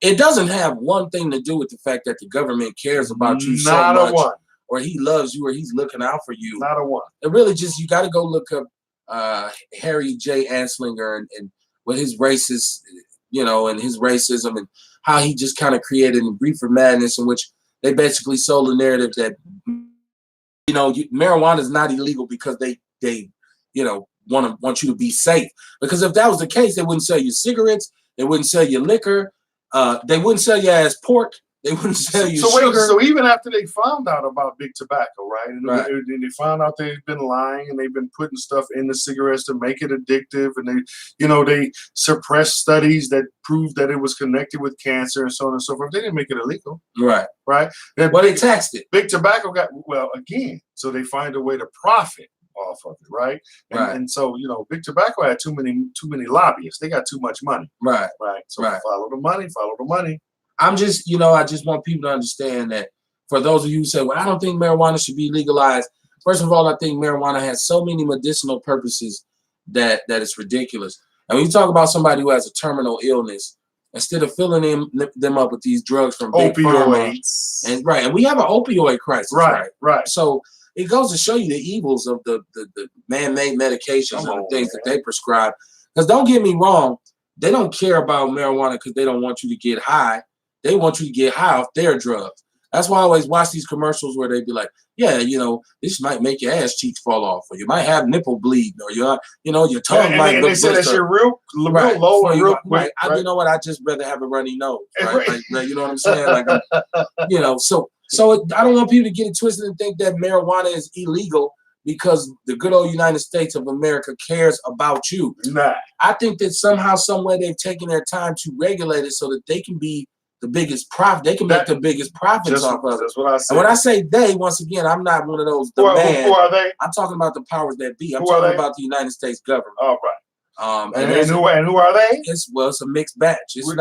it doesn't have one thing to do with the fact that the government cares about you so much. Not a one. Or he loves you, or he's looking out for you. Not a one. It really just, you got to go look up Harry J. Anslinger and what his racist, you know, and his racism, and how he just kind of created a reefer madness in which they basically sold the narrative that, you know, marijuana is not illegal because they you know, want you to be safe. Because if that was the case, they wouldn't sell you cigarettes, they wouldn't sell you liquor, they wouldn't sell you as pork. They wouldn't sell you sugar. So even after they found out about big tobacco, right? And right. They found out they've been lying, and they've been putting stuff in the cigarettes to make it addictive, and they, you know, they suppressed studies that proved that it was connected with cancer and so on and so forth. They didn't make it illegal. Right. Right. Well, they taxed it. Big tobacco again. So they find a way to profit off of it, right? And so, you know, big tobacco had too many lobbyists. They got too much money. Right. So follow the money. I'm just, you know, I just want people to understand that for those of you who say, well, I don't think marijuana should be legalized. First of all, I think marijuana has so many medicinal purposes that it's ridiculous. And when you talk about somebody who has a terminal illness, instead of filling them up with these drugs from big opioids, and we have an opioid crisis, right. So it goes to show you the evils of the man-made medications and the things that they prescribe. Because don't get me wrong, they don't care about marijuana because they don't want you to get high. They want you to get high off their drugs. That's why I always watch these commercials where they be like, yeah, you know, this might make your ass cheeks fall off, or you might have nipple bleed, or your tongue might look. They said that shit real low and real quick. You know what? I just rather have a runny nose, right? Like, you know what I'm saying? Like, you know, so I don't want people to get it twisted and think that marijuana is illegal because the good old United States of America cares about you. Nah. I think that somehow, some way, they've taken their time to regulate it so that they can be the biggest profit. They can make the biggest profits off of it. That's what I said. And when I say they, once again, I'm not one of those. Who are they? I'm talking about the powers that be. I'm talking about the United States government. All right. And who are they? It's a mixed batch. It's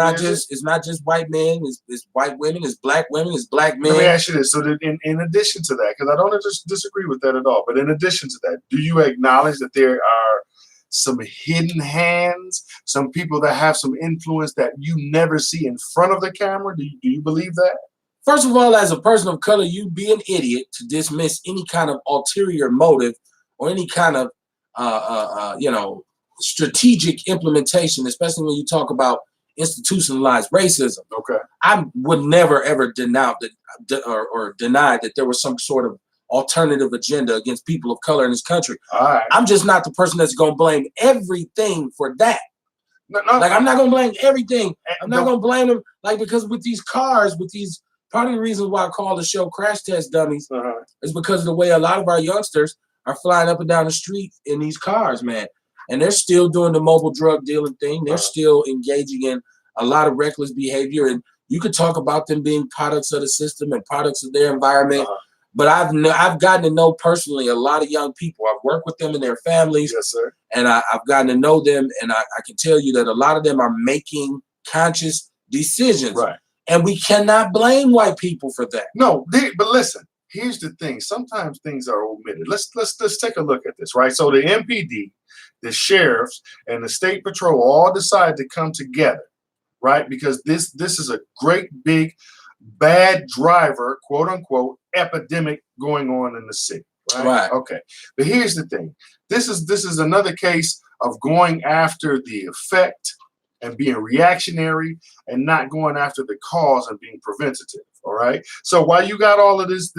not just white men. It's white women. It's black women. It's black men. Let me ask you this: so that in addition to that, because I don't disagree with that at all, but in addition to that, do you acknowledge that there are some hidden hands, some people that have some influence that you never see in front of the camera? Do you believe that? First of all, as a person of color, you'd be an idiot to dismiss any kind of ulterior motive or any kind of strategic implementation, especially when you talk about institutionalized racism. Okay. I would never ever deny that there was some sort of alternative agenda against people of color in this country. All right. I'm just not the person that's going to blame everything for that. No, Like, I'm not gonna blame everything. I'm not the- gonna blame them. Like, because with these cars, with these, part of the reason why I call the show Crash Test Dummies is because of the way a lot of our youngsters are flying up and down the street in these cars, man. And they're still doing the mobile drug dealing thing. They're still engaging in a lot of reckless behavior. And you could talk about them being products of the system and products of their environment. But I've gotten to know personally a lot of young people. I've worked with them and their families. Yes, sir. And I've gotten to know them. And I can tell you that a lot of them are making conscious decisions. Right. And we cannot blame white people for that. No, but listen, here's the thing. Sometimes things are omitted. Let's take a look at this, right? So the MPD, the sheriffs, and the state patrol all decided to come together, right? Because this is a great big bad driver, quote unquote, epidemic going on in the city. Right. Okay. But here's the thing. This is another case of going after the effect and being reactionary and not going after the cause and being preventative. All right. So while you got all of this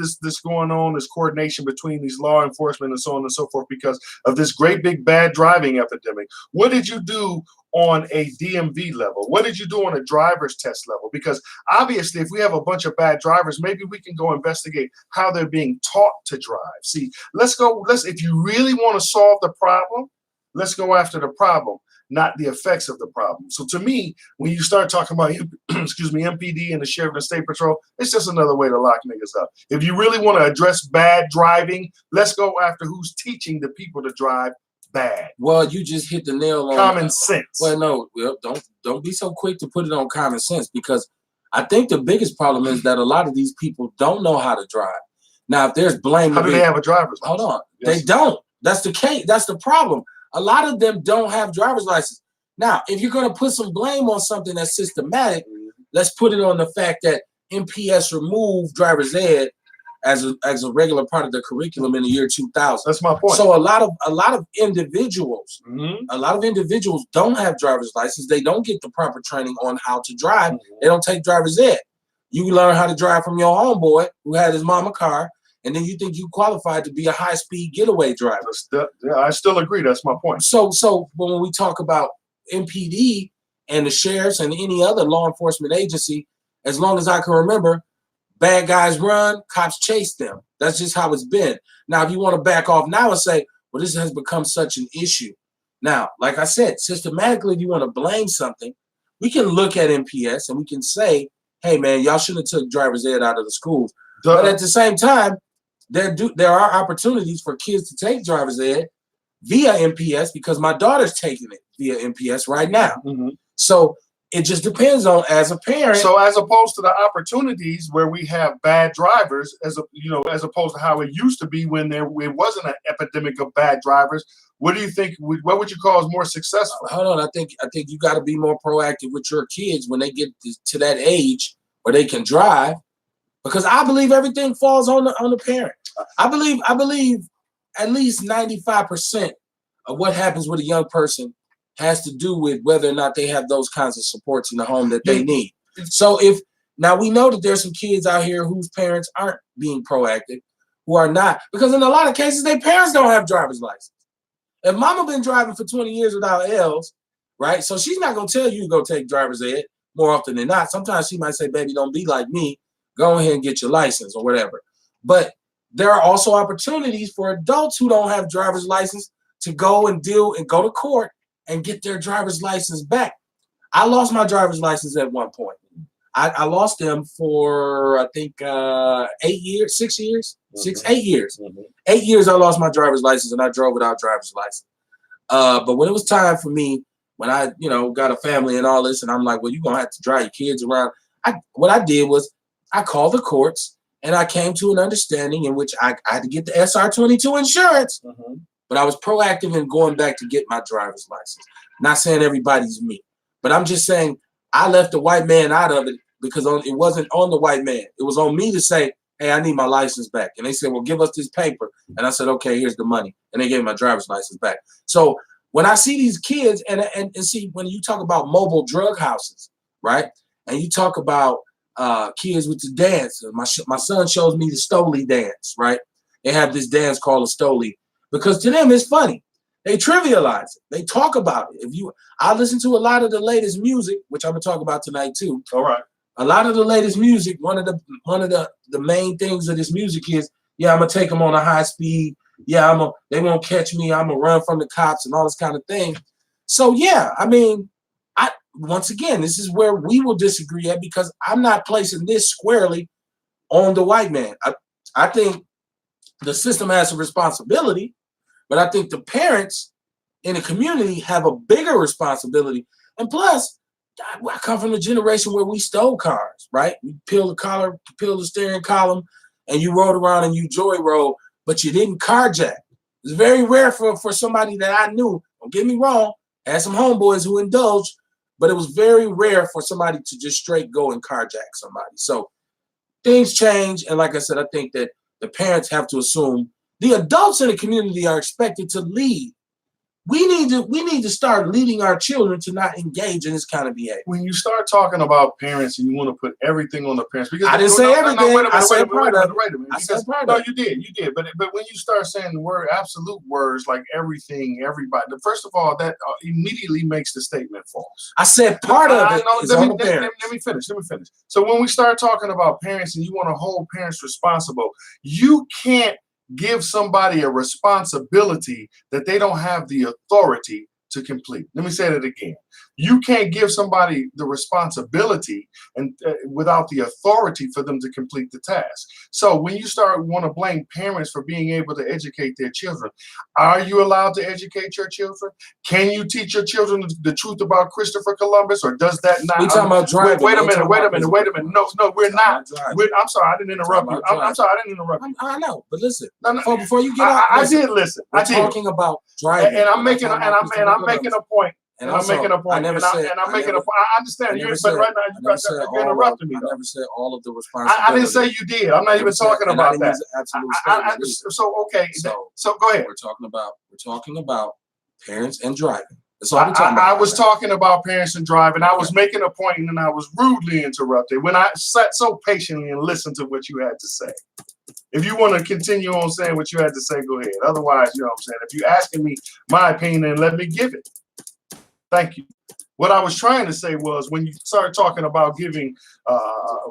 going on, this coordination between these law enforcement and so on and so forth, because of this great big bad driving epidemic, what did you do on a DMV level? What did you do on a driver's test level? Because obviously, if we have a bunch of bad drivers, maybe we can go investigate how they're being taught to drive. See, if you really want to solve the problem, let's go after the problem, not the effects of the problem. So to me, when you start talking about, MPD and the sheriff and the state patrol, it's just another way to lock niggas up. If you really want to address bad driving, let's go after who's teaching the people to drive bad. Well, you just hit the nail on common sense. Well, no, don't be so quick to put it on common sense, because I think the biggest problem is that a lot of these people don't know how to drive. Now, if there's blame, how do they have a driver's license? Hold on, yes. They don't. That's the case. That's the problem. A lot of them don't have driver's license. Now, if you're going to put some blame on something that's systematic, let's put it on the fact that MPS removed driver's ed as a regular part of the curriculum in the year 2000. That's my point. So a lot of individuals, don't have driver's license. They don't get the proper training on how to drive. They don't take driver's ed. You learn how to drive from your homeboy who had his mama car, and then you think you qualified to be a high-speed getaway driver. Yeah, I still agree. That's my point. So when we talk about MPD and the sheriffs and any other law enforcement agency, as long as I can remember, bad guys run, cops chase them. That's just how it's been. Now, if you want to back off now and say, well, this has become such an issue. Now, like I said, systematically, if you want to blame something, we can look at MPS and we can say, hey, man, y'all shouldn't have took driver's ed out of the schools. But at the same time, there are opportunities for kids to take driver's ed via MPS, because my daughter's taking it via MPS right now. So it just depends on, as a parent. So as opposed to the opportunities where we have bad drivers, as opposed to how it used to be when it wasn't an epidemic of bad drivers, what do you think? What would you call is more successful? Hold on, I think you got to be more proactive with your kids when they get to that age where they can drive, because I believe everything falls on the parent. I believe at least 95% of what happens with a young person has to do with whether or not they have those kinds of supports in the home that they need. So now we know that there's some kids out here whose parents aren't being proactive, who are not, because in a lot of cases, their parents don't have driver's license. If mama been driving for 20 years without L's, right? So she's not going to tell you to go take driver's ed more often than not. Sometimes she might say, baby, don't be like me. Go ahead and get your license or whatever. But there are also opportunities for adults who don't have driver's license to go and go to court and get their driver's license back. I lost my driver's license at one point. I lost them for, I think, 8 years, 6 years, 8 years. 8 years I lost my driver's license, and I drove without driver's license. But when it was time for me, when I, got a family and all this, and I'm like, well, you're going to have to drive your kids around. What I did was I called the courts, and I came to an understanding in which I had to get the SR22 insurance, but I was proactive in going back to get my driver's license. Not saying everybody's me, but I'm just saying I left the white man out of it because it wasn't on the white man. It was on me to say, hey, I need my license back. And they said, well, give us this paper. And I said, okay, here's the money. And they gave me my driver's license back. So when I see these kids and see, when you talk about mobile drug houses, right? And you talk about kids with the dance. My son shows me the Stoli dance, right? They have this dance called a Stoli because to them it's funny. They trivialize it. They talk about it. I listen to a lot of the latest music, which I'm gonna talk about tonight too. All right. A lot of the latest music. One of the main things of this music is, yeah, I'm gonna take them on a high speed. Yeah, they won't catch me. I'm gonna run from the cops and all this kind of thing. So yeah, I mean, once again, this is where we will disagree at, because I'm not placing this squarely on the white man. I think the system has a responsibility, but I think the parents in the community have a bigger responsibility. And plus, I come from a generation where we stole cars, right? You peel the steering column, and you rode around and you joy rode, but you didn't carjack. It's very rare for somebody that I knew. Don't get me wrong, I had some homeboys who indulged, but it was very rare for somebody to just straight go and carjack somebody. So things change, and like I said, I think that the parents have to assume the adults in the community are expected to lead. We need to start leading our children to not engage in this kind of behavior. When you start talking about parents and you want to put everything on the parents, because I didn't say everything. I said part of it. Wait a minute. I said part no, of it. you did. But when you start saying the word absolute words like everything, everybody, first of all, that immediately makes the statement false. I said part of it is on the parents. Let me finish. So when we start talking about parents and you want to hold parents responsible, you can't give somebody a responsibility that they don't have the authority to complete. Let me say that again. You can't give somebody the responsibility and without the authority for them to complete the task. So when you want to blame parents for being able to educate their children, are you allowed to educate your children? Can you teach your children the truth about Christopher Columbus, or does that not? We talking about driving. Wait a minute. No, we're not. I'm sorry, I didn't interrupt you. I'm sorry, I didn't interrupt you. I know, but listen. No, before you get out, I did listen. We're talking about driving, and I'm making a point. And I'm making a point. I never said. And I'm making a point. I understand. But right now you're interrupting me. I never said all of the responsibility. I didn't say you did. I'm not even talking about that. So okay. So go ahead. We're talking about parents and driving. That's all we're talking about. I was talking about parents and driving. I was making a point, and then I was rudely interrupted when I sat so patiently and listened to what you had to say. If you want to continue on saying what you had to say, go ahead. Otherwise, you know what I'm saying. If you're asking me my opinion, then let me give it. Thank you. What I was trying to say was, when you start talking about giving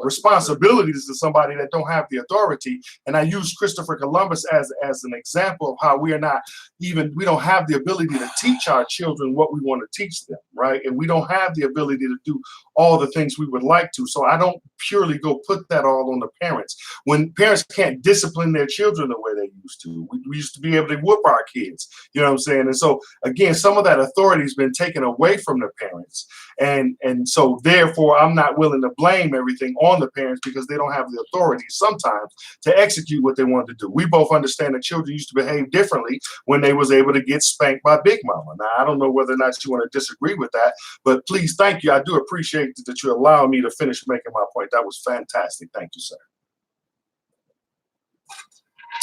responsibilities to somebody that don't have the authority, and I use Christopher Columbus as an example of how we don't have the ability to teach our children what we want to teach them, right? And we don't have the ability to do all the things we would like to. So I don't purely go put that all on the parents. When parents can't discipline their children the way they used to, we used to be able to whoop our kids, you know what I'm saying? And so again, some of that authority has been taken away from the parents. And so therefore, I'm not willing to blame everything on the parents, because they don't have the authority sometimes to execute what they want to do. We both understand that children used to behave differently when they was able to get spanked by Big Mama. Now, I don't know whether or not you want to disagree with that, but please, thank you. I do appreciate that you allow me to finish making my point. That was fantastic. Thank you, sir.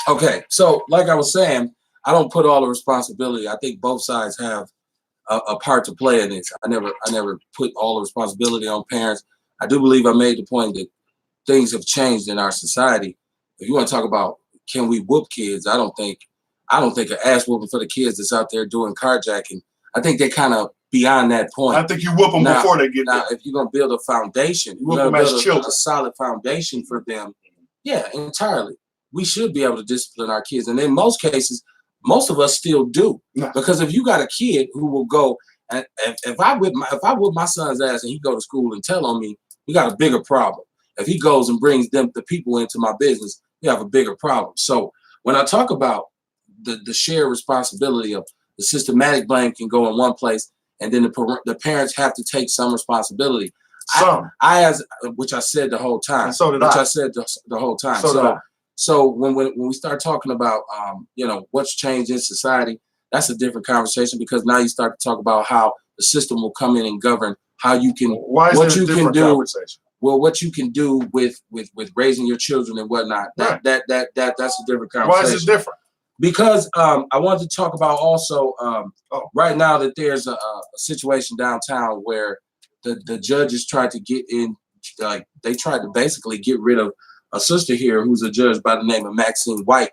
Okay, so like I was saying, I don't put all the responsibility. I think both sides have a part to play in this. I never put all the responsibility on parents. I do believe I made the point that things have changed in our society. If you want to talk about can we whoop kids, I don't think an ass whooping for the kids that's out there doing carjacking. I think they're kind of beyond that point. I think you whoop them before they get there. Now, if you're gonna build a foundation, you whoop them as children, a solid foundation for them. Yeah, entirely. We should be able to discipline our kids, and in most cases, most of us still do. Yeah. Because if you got a kid who will go, and if I whip my son's ass and he go to school and tell on me, we got a bigger problem. If he goes and brings the people into my business, we have a bigger problem. So when I talk about the shared responsibility of the systematic blame can go in one place, and then the parents have to take some responsibility. Which I said the whole time. And so did I said the whole time. So when we start talking about what's changed in society, that's a different conversation, because now you start to talk about how the system will come in and govern how you can what you can do. Well, what you can do with raising your children and whatnot. That's a different conversation. Why is it different? Because I wanted to talk about also right now that there's a situation downtown where the judges tried to get in, they tried to basically get rid of a sister here who's a judge by the name of Maxine White.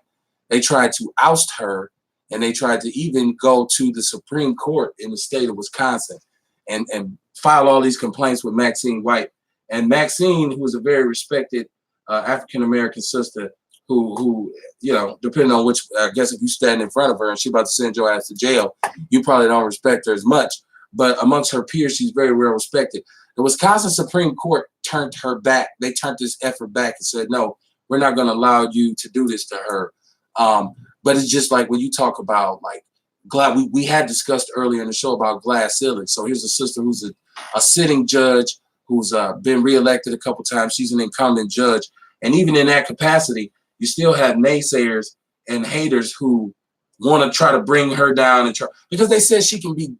They tried to oust her and they tried to even go to the Supreme Court in the state of Wisconsin and file all these complaints with Maxine White. And Maxine, who was a very respected African-American sister who, you know, depending on which, I guess if you stand in front of her and she's about to send your ass to jail, you probably don't respect her as much. But amongst her peers, she's very well respected. The Wisconsin Supreme Court turned her back. They turned this effort back and said, no, we're not going to allow you to do this to her. But it's just like when you talk about like we had discussed earlier in the show about glass ceilings. So here's a sister who's a sitting judge who's been reelected a couple times. She's an incumbent judge. And even in that capacity, you still have naysayers and haters who want to try to bring her down and try, because they said she can be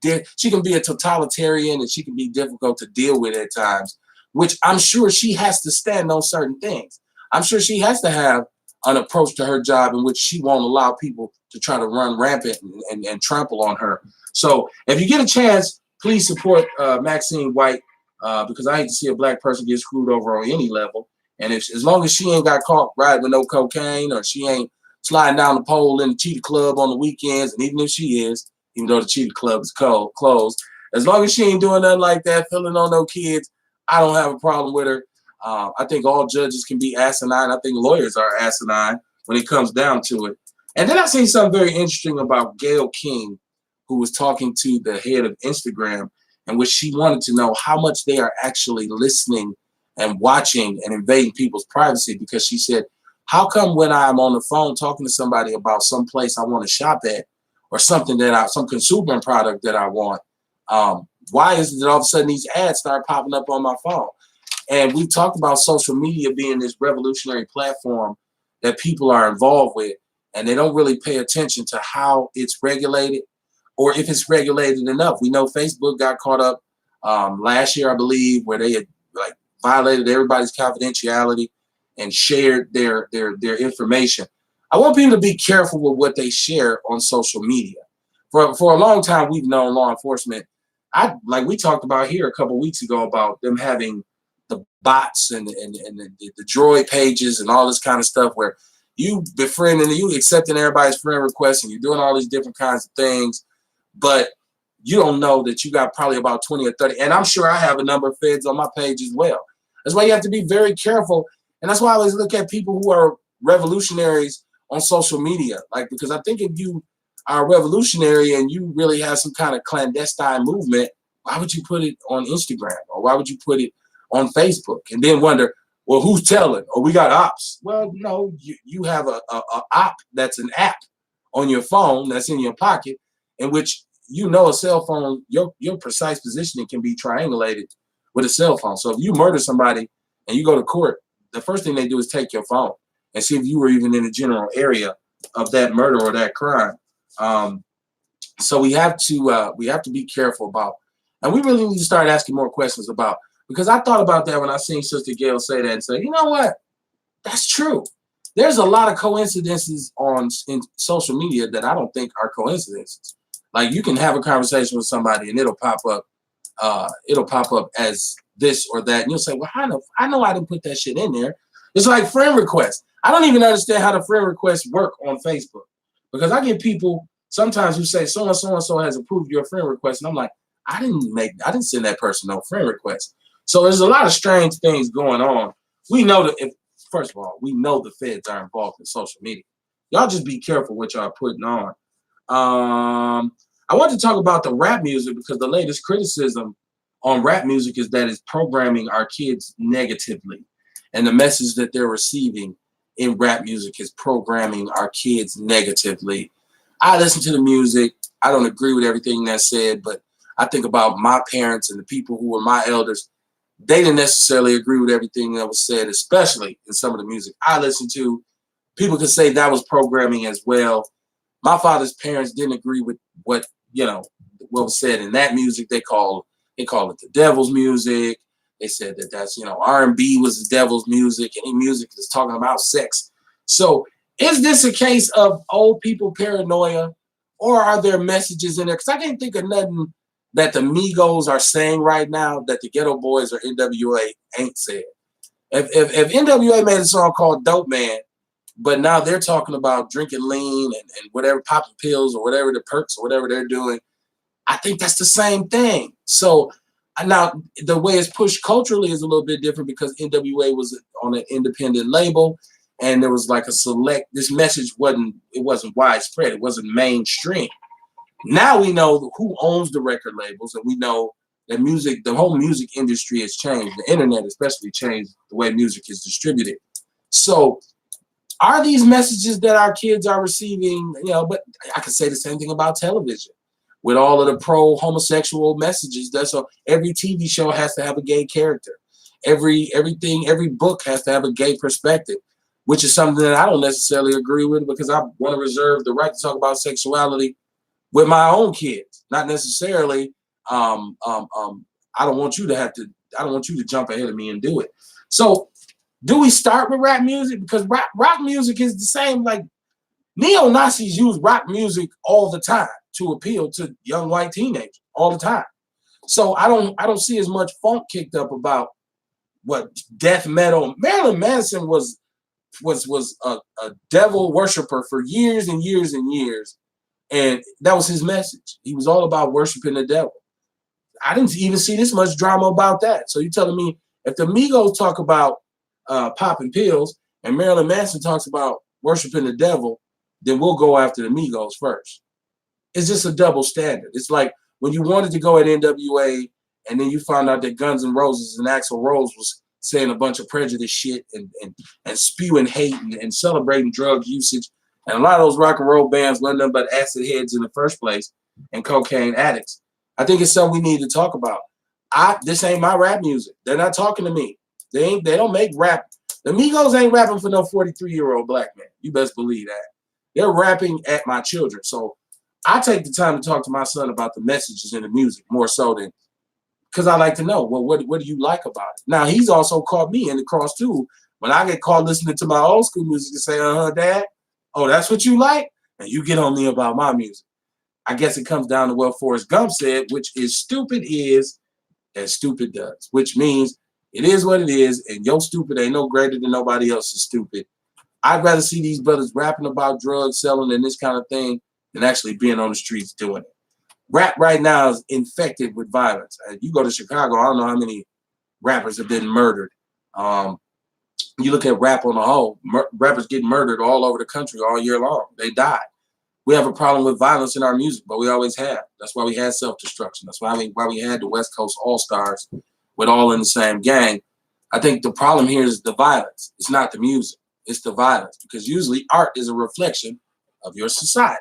a totalitarian and she can be difficult to deal with at times, which I'm sure she has to stand on certain things. I'm sure she has to have an approach to her job in which she won't allow people to try to run rampant and trample on her. So if you get a chance, please support Maxine White because I hate to see a black person get screwed over on any level. And as long as she ain't got caught riding with no cocaine or she ain't sliding down the pole in the Cheetah Club on the weekends, and even if she is, even though the Cheetah Club is closed, as long as she ain't doing nothing like that, filling on no kids, I don't have a problem with her. I think all judges can be asinine. I think lawyers are asinine when it comes down to it. And then I seen something very interesting about Gayle King, who was talking to the head of Instagram, in which she wanted to know how much they are actually listening and watching and invading people's privacy, because she said, how come when I'm on the phone talking to somebody about some place I want to shop at or something some consumer product that I want, why is it that all of a sudden these ads start popping up on my phone? And we talked about social media being this revolutionary platform that people are involved with, and they don't really pay attention to how it's regulated or if it's regulated enough. We know Facebook got caught up last year, I believe, where they had like violated everybody's confidentiality and shared their information. I want people to be careful with what they share on social media. For a long time, we've known law enforcement. Like we talked about here a couple of weeks ago about them having the bots and the droid pages and all this kind of stuff where you befriending, you accepting everybody's friend requests and you're doing all these different kinds of things, but you don't know that you got probably about 20 or 30. And I'm sure I have a number of feds on my page as well. That's why you have to be very careful. And that's why I always look at people who are revolutionaries on social media. Like, because I think if you are revolutionary and you really have some kind of clandestine movement, why would you put it on Instagram or why would you put it on Facebook and then wonder, well, who's telling? Or we got ops. Well, no, you have a op that's an app on your phone that's in your pocket in which you know a cell phone, your precise positioning can be triangulated with a cell phone. So if you murder somebody and you go to court, the first thing they do is take your phone and see if you were even in the general area of that murder or that crime. So we have to be careful about, and we really need to start asking more questions about, because I thought about that when I seen Sister Gayle say that and say, you know what? That's true. There's a lot of coincidences in social media that I don't think are coincidences. Like you can have a conversation with somebody and it'll pop up as this or that, and you'll say, well, I know I didn't put that shit in there. It's like friend requests. I don't even understand how the friend requests work on Facebook, because I get people sometimes who say so and so has approved your friend request, and I'm like, I didn't send that person no friend request. So there's a lot of strange things going on. We know that first of all, we know the feds are involved in social media. Y'all just be careful what y'all putting on. I want to talk about the rap music, because the latest criticism on rap music is that it's programming our kids negatively. And the message that they're receiving in rap music is programming our kids negatively. I listen to the music. I don't agree with everything that's said, but I think about my parents and the people who were my elders. They didn't necessarily agree with everything that was said, especially in some of the music I listened to. People could say that was programming as well. My father's parents didn't agree with what was said in that music. They call it the devil's music. They said that that's, R&B was the devil's music. Any music that's talking about sex. So is this a case of old people paranoia, or are there messages in there? Because I can't think of nothing that the Migos are saying right now that the Ghetto Boys or NWA ain't said. If NWA made a song called Dope Man, But now they're talking about drinking lean and whatever, popping pills or whatever the perks or whatever they're doing. I think that's the same thing. So now the way it's pushed culturally is a little bit different because NWA was on an independent label, and there was like a select. This message wasn't widespread. It wasn't mainstream. Now we know who owns the record labels, and we know that the whole music industry has changed. The internet especially changed the way music is distributed. So are these messages that our kids are receiving, but I could say the same thing about television with all of the pro-homosexual messages. So every TV show has to have a gay character. Every book has to have a gay perspective, which is something that I don't necessarily agree with because I want to reserve the right to talk about sexuality with my own kids, not necessarily. I don't want you to jump ahead of me and do it. So, do we start with rap music because rock music is the same? Like neo-Nazis use rock music all the time to appeal to young white teenagers all the time. So I don't see as much funk kicked up about what death metal. Marilyn Manson was a devil worshiper for years and years and years. And that was his message. He was all about worshiping the devil. I didn't even see this much drama about that. So you're telling me if the Migos talk about popping pills and Marilyn Manson talks about worshiping the devil, then we'll go after the Migos first. It's just a double standard. It's like when you wanted to go at NWA and then you found out that Guns N' Roses and Axl Rose was saying a bunch of prejudice shit and spewing hate and celebrating drug usage. And a lot of those rock and roll bands weren't nothing but acid heads in the first place and cocaine addicts. I think it's something we need to talk about. This ain't my rap music. They're not talking to me. They don't make rap. The Migos ain't rapping for no 43-year-old black man. You best believe that. They're rapping at my children. So I take the time to talk to my son about the messages in the music more so than because I like to know, well, what do you like about it? Now, he's also caught me in the cross too. When I get caught listening to my old school music and say, Dad, oh, that's what you like? And you get on me about my music. I guess it comes down to what Forrest Gump said, which is stupid is as stupid does, which means it is what it is, and your stupid ain't no greater than nobody else's stupid. I'd rather see these brothers rapping about drugs, selling, and this kind of thing than actually being on the streets doing it. Rap right now is infected with violence. You go to Chicago, I don't know how many rappers have been murdered. You look at rap on the whole, rappers get murdered all over the country all year long. They die. We have a problem with violence in our music, but we always have. That's why we had self-destruction. That's why we had the West Coast All-Stars with all in the same gang. I think the problem here is the violence. It's not the music. It's the violence because usually art is a reflection of your society.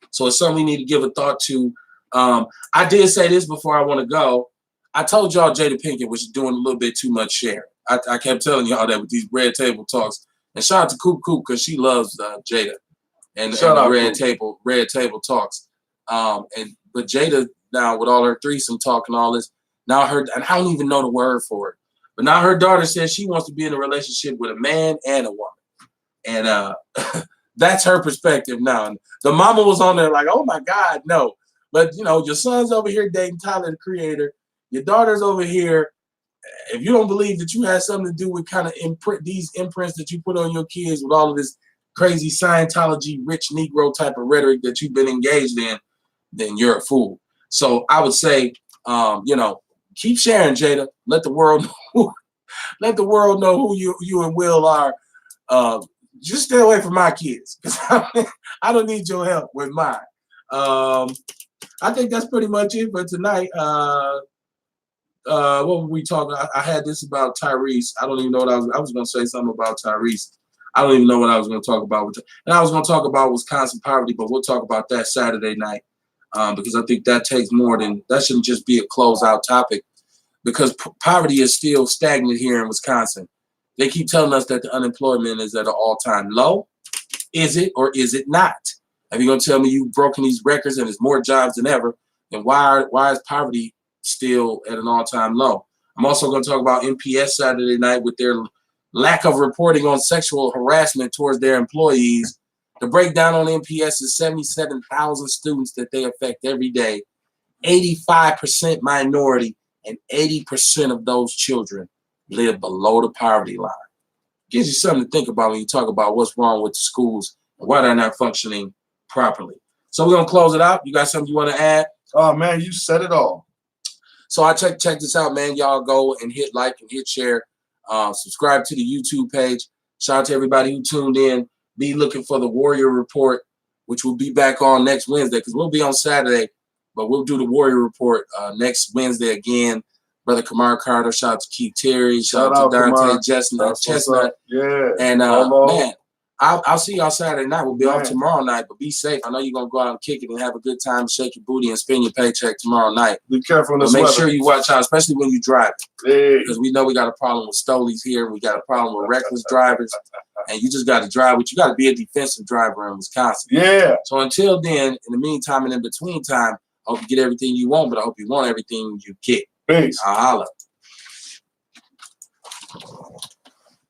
So it's something we need to give a thought to. I did say this before I want to go. I told y'all Jada Pinkett was doing a little bit too much sharing. I kept telling y'all that with these Red Table Talks. And shout out to Coop because she loves Jada and the Red Table Talks. But Jada now with all her threesome talk and all this, now and I don't even know the word for it. But now her daughter says she wants to be in a relationship with a man and a woman. And that's her perspective now. And the mama was on there like, oh my God, no. But your son's over here dating Tyler the Creator. Your daughter's over here. If you don't believe that you had something to do with kind of these imprints that you put on your kids with all of this crazy Scientology, rich Negro type of rhetoric that you've been engaged in, then you're a fool. So I would say, keep sharing, Jada. Let the world know. Let the world know who you and Will are. Just stay away from my kids because I don't need your help with mine. I think that's pretty much it for tonight. What were we talking? I had this about Tyrese. I don't even know what I was going to say something about Tyrese. I don't even know what I was going to talk about. And I was going to talk about Wisconsin poverty, but we'll talk about that Saturday night because I think that takes more than that. Shouldn't just be a closeout topic because poverty is still stagnant here in Wisconsin. They keep telling us that the unemployment is at an all-time low. Is it or is it not? If you're going to tell me you've broken these records and there's more jobs than ever, then why is poverty still at an all-time low? I'm also going to talk about MPS Saturday night with their lack of reporting on sexual harassment towards their employees. The breakdown on MPS is 77,000 students that they affect every day, 85% minority, and 80% of those children live below the poverty line. gives you something to think about when you talk about what's wrong with the schools and why they're not functioning properly. So we're gonna close it out. You got something you want to add? Oh man, you said it all. So I check this out, man. Y'all go and hit like and hit share. Subscribe to the YouTube page. Shout out to everybody who tuned in. Be looking for the Warrior Report, which will be back on next Wednesday, because we'll be on Saturday, but we'll do the Warrior Report next Wednesday again. Brother Kamar Carter, shout out to Keith Terry, shout out to Dante Chestnut. Yeah. And man, I'll see y'all Saturday night. We'll be off Man. tomorrow night, but be safe. I know you're gonna go out and kick it and have a good time, shake your booty, and spend your paycheck tomorrow night. Be careful in But this make weather. sure you watch out, especially when you drive, Hey. because we know we got a problem with stolies here. We got a problem with reckless drivers, and you just got to drive. But you got to be a defensive driver in Wisconsin. Yeah. So until then, in the meantime and in between time, I hope you get everything you want, but I hope you want everything you get. Peace. I'll holla.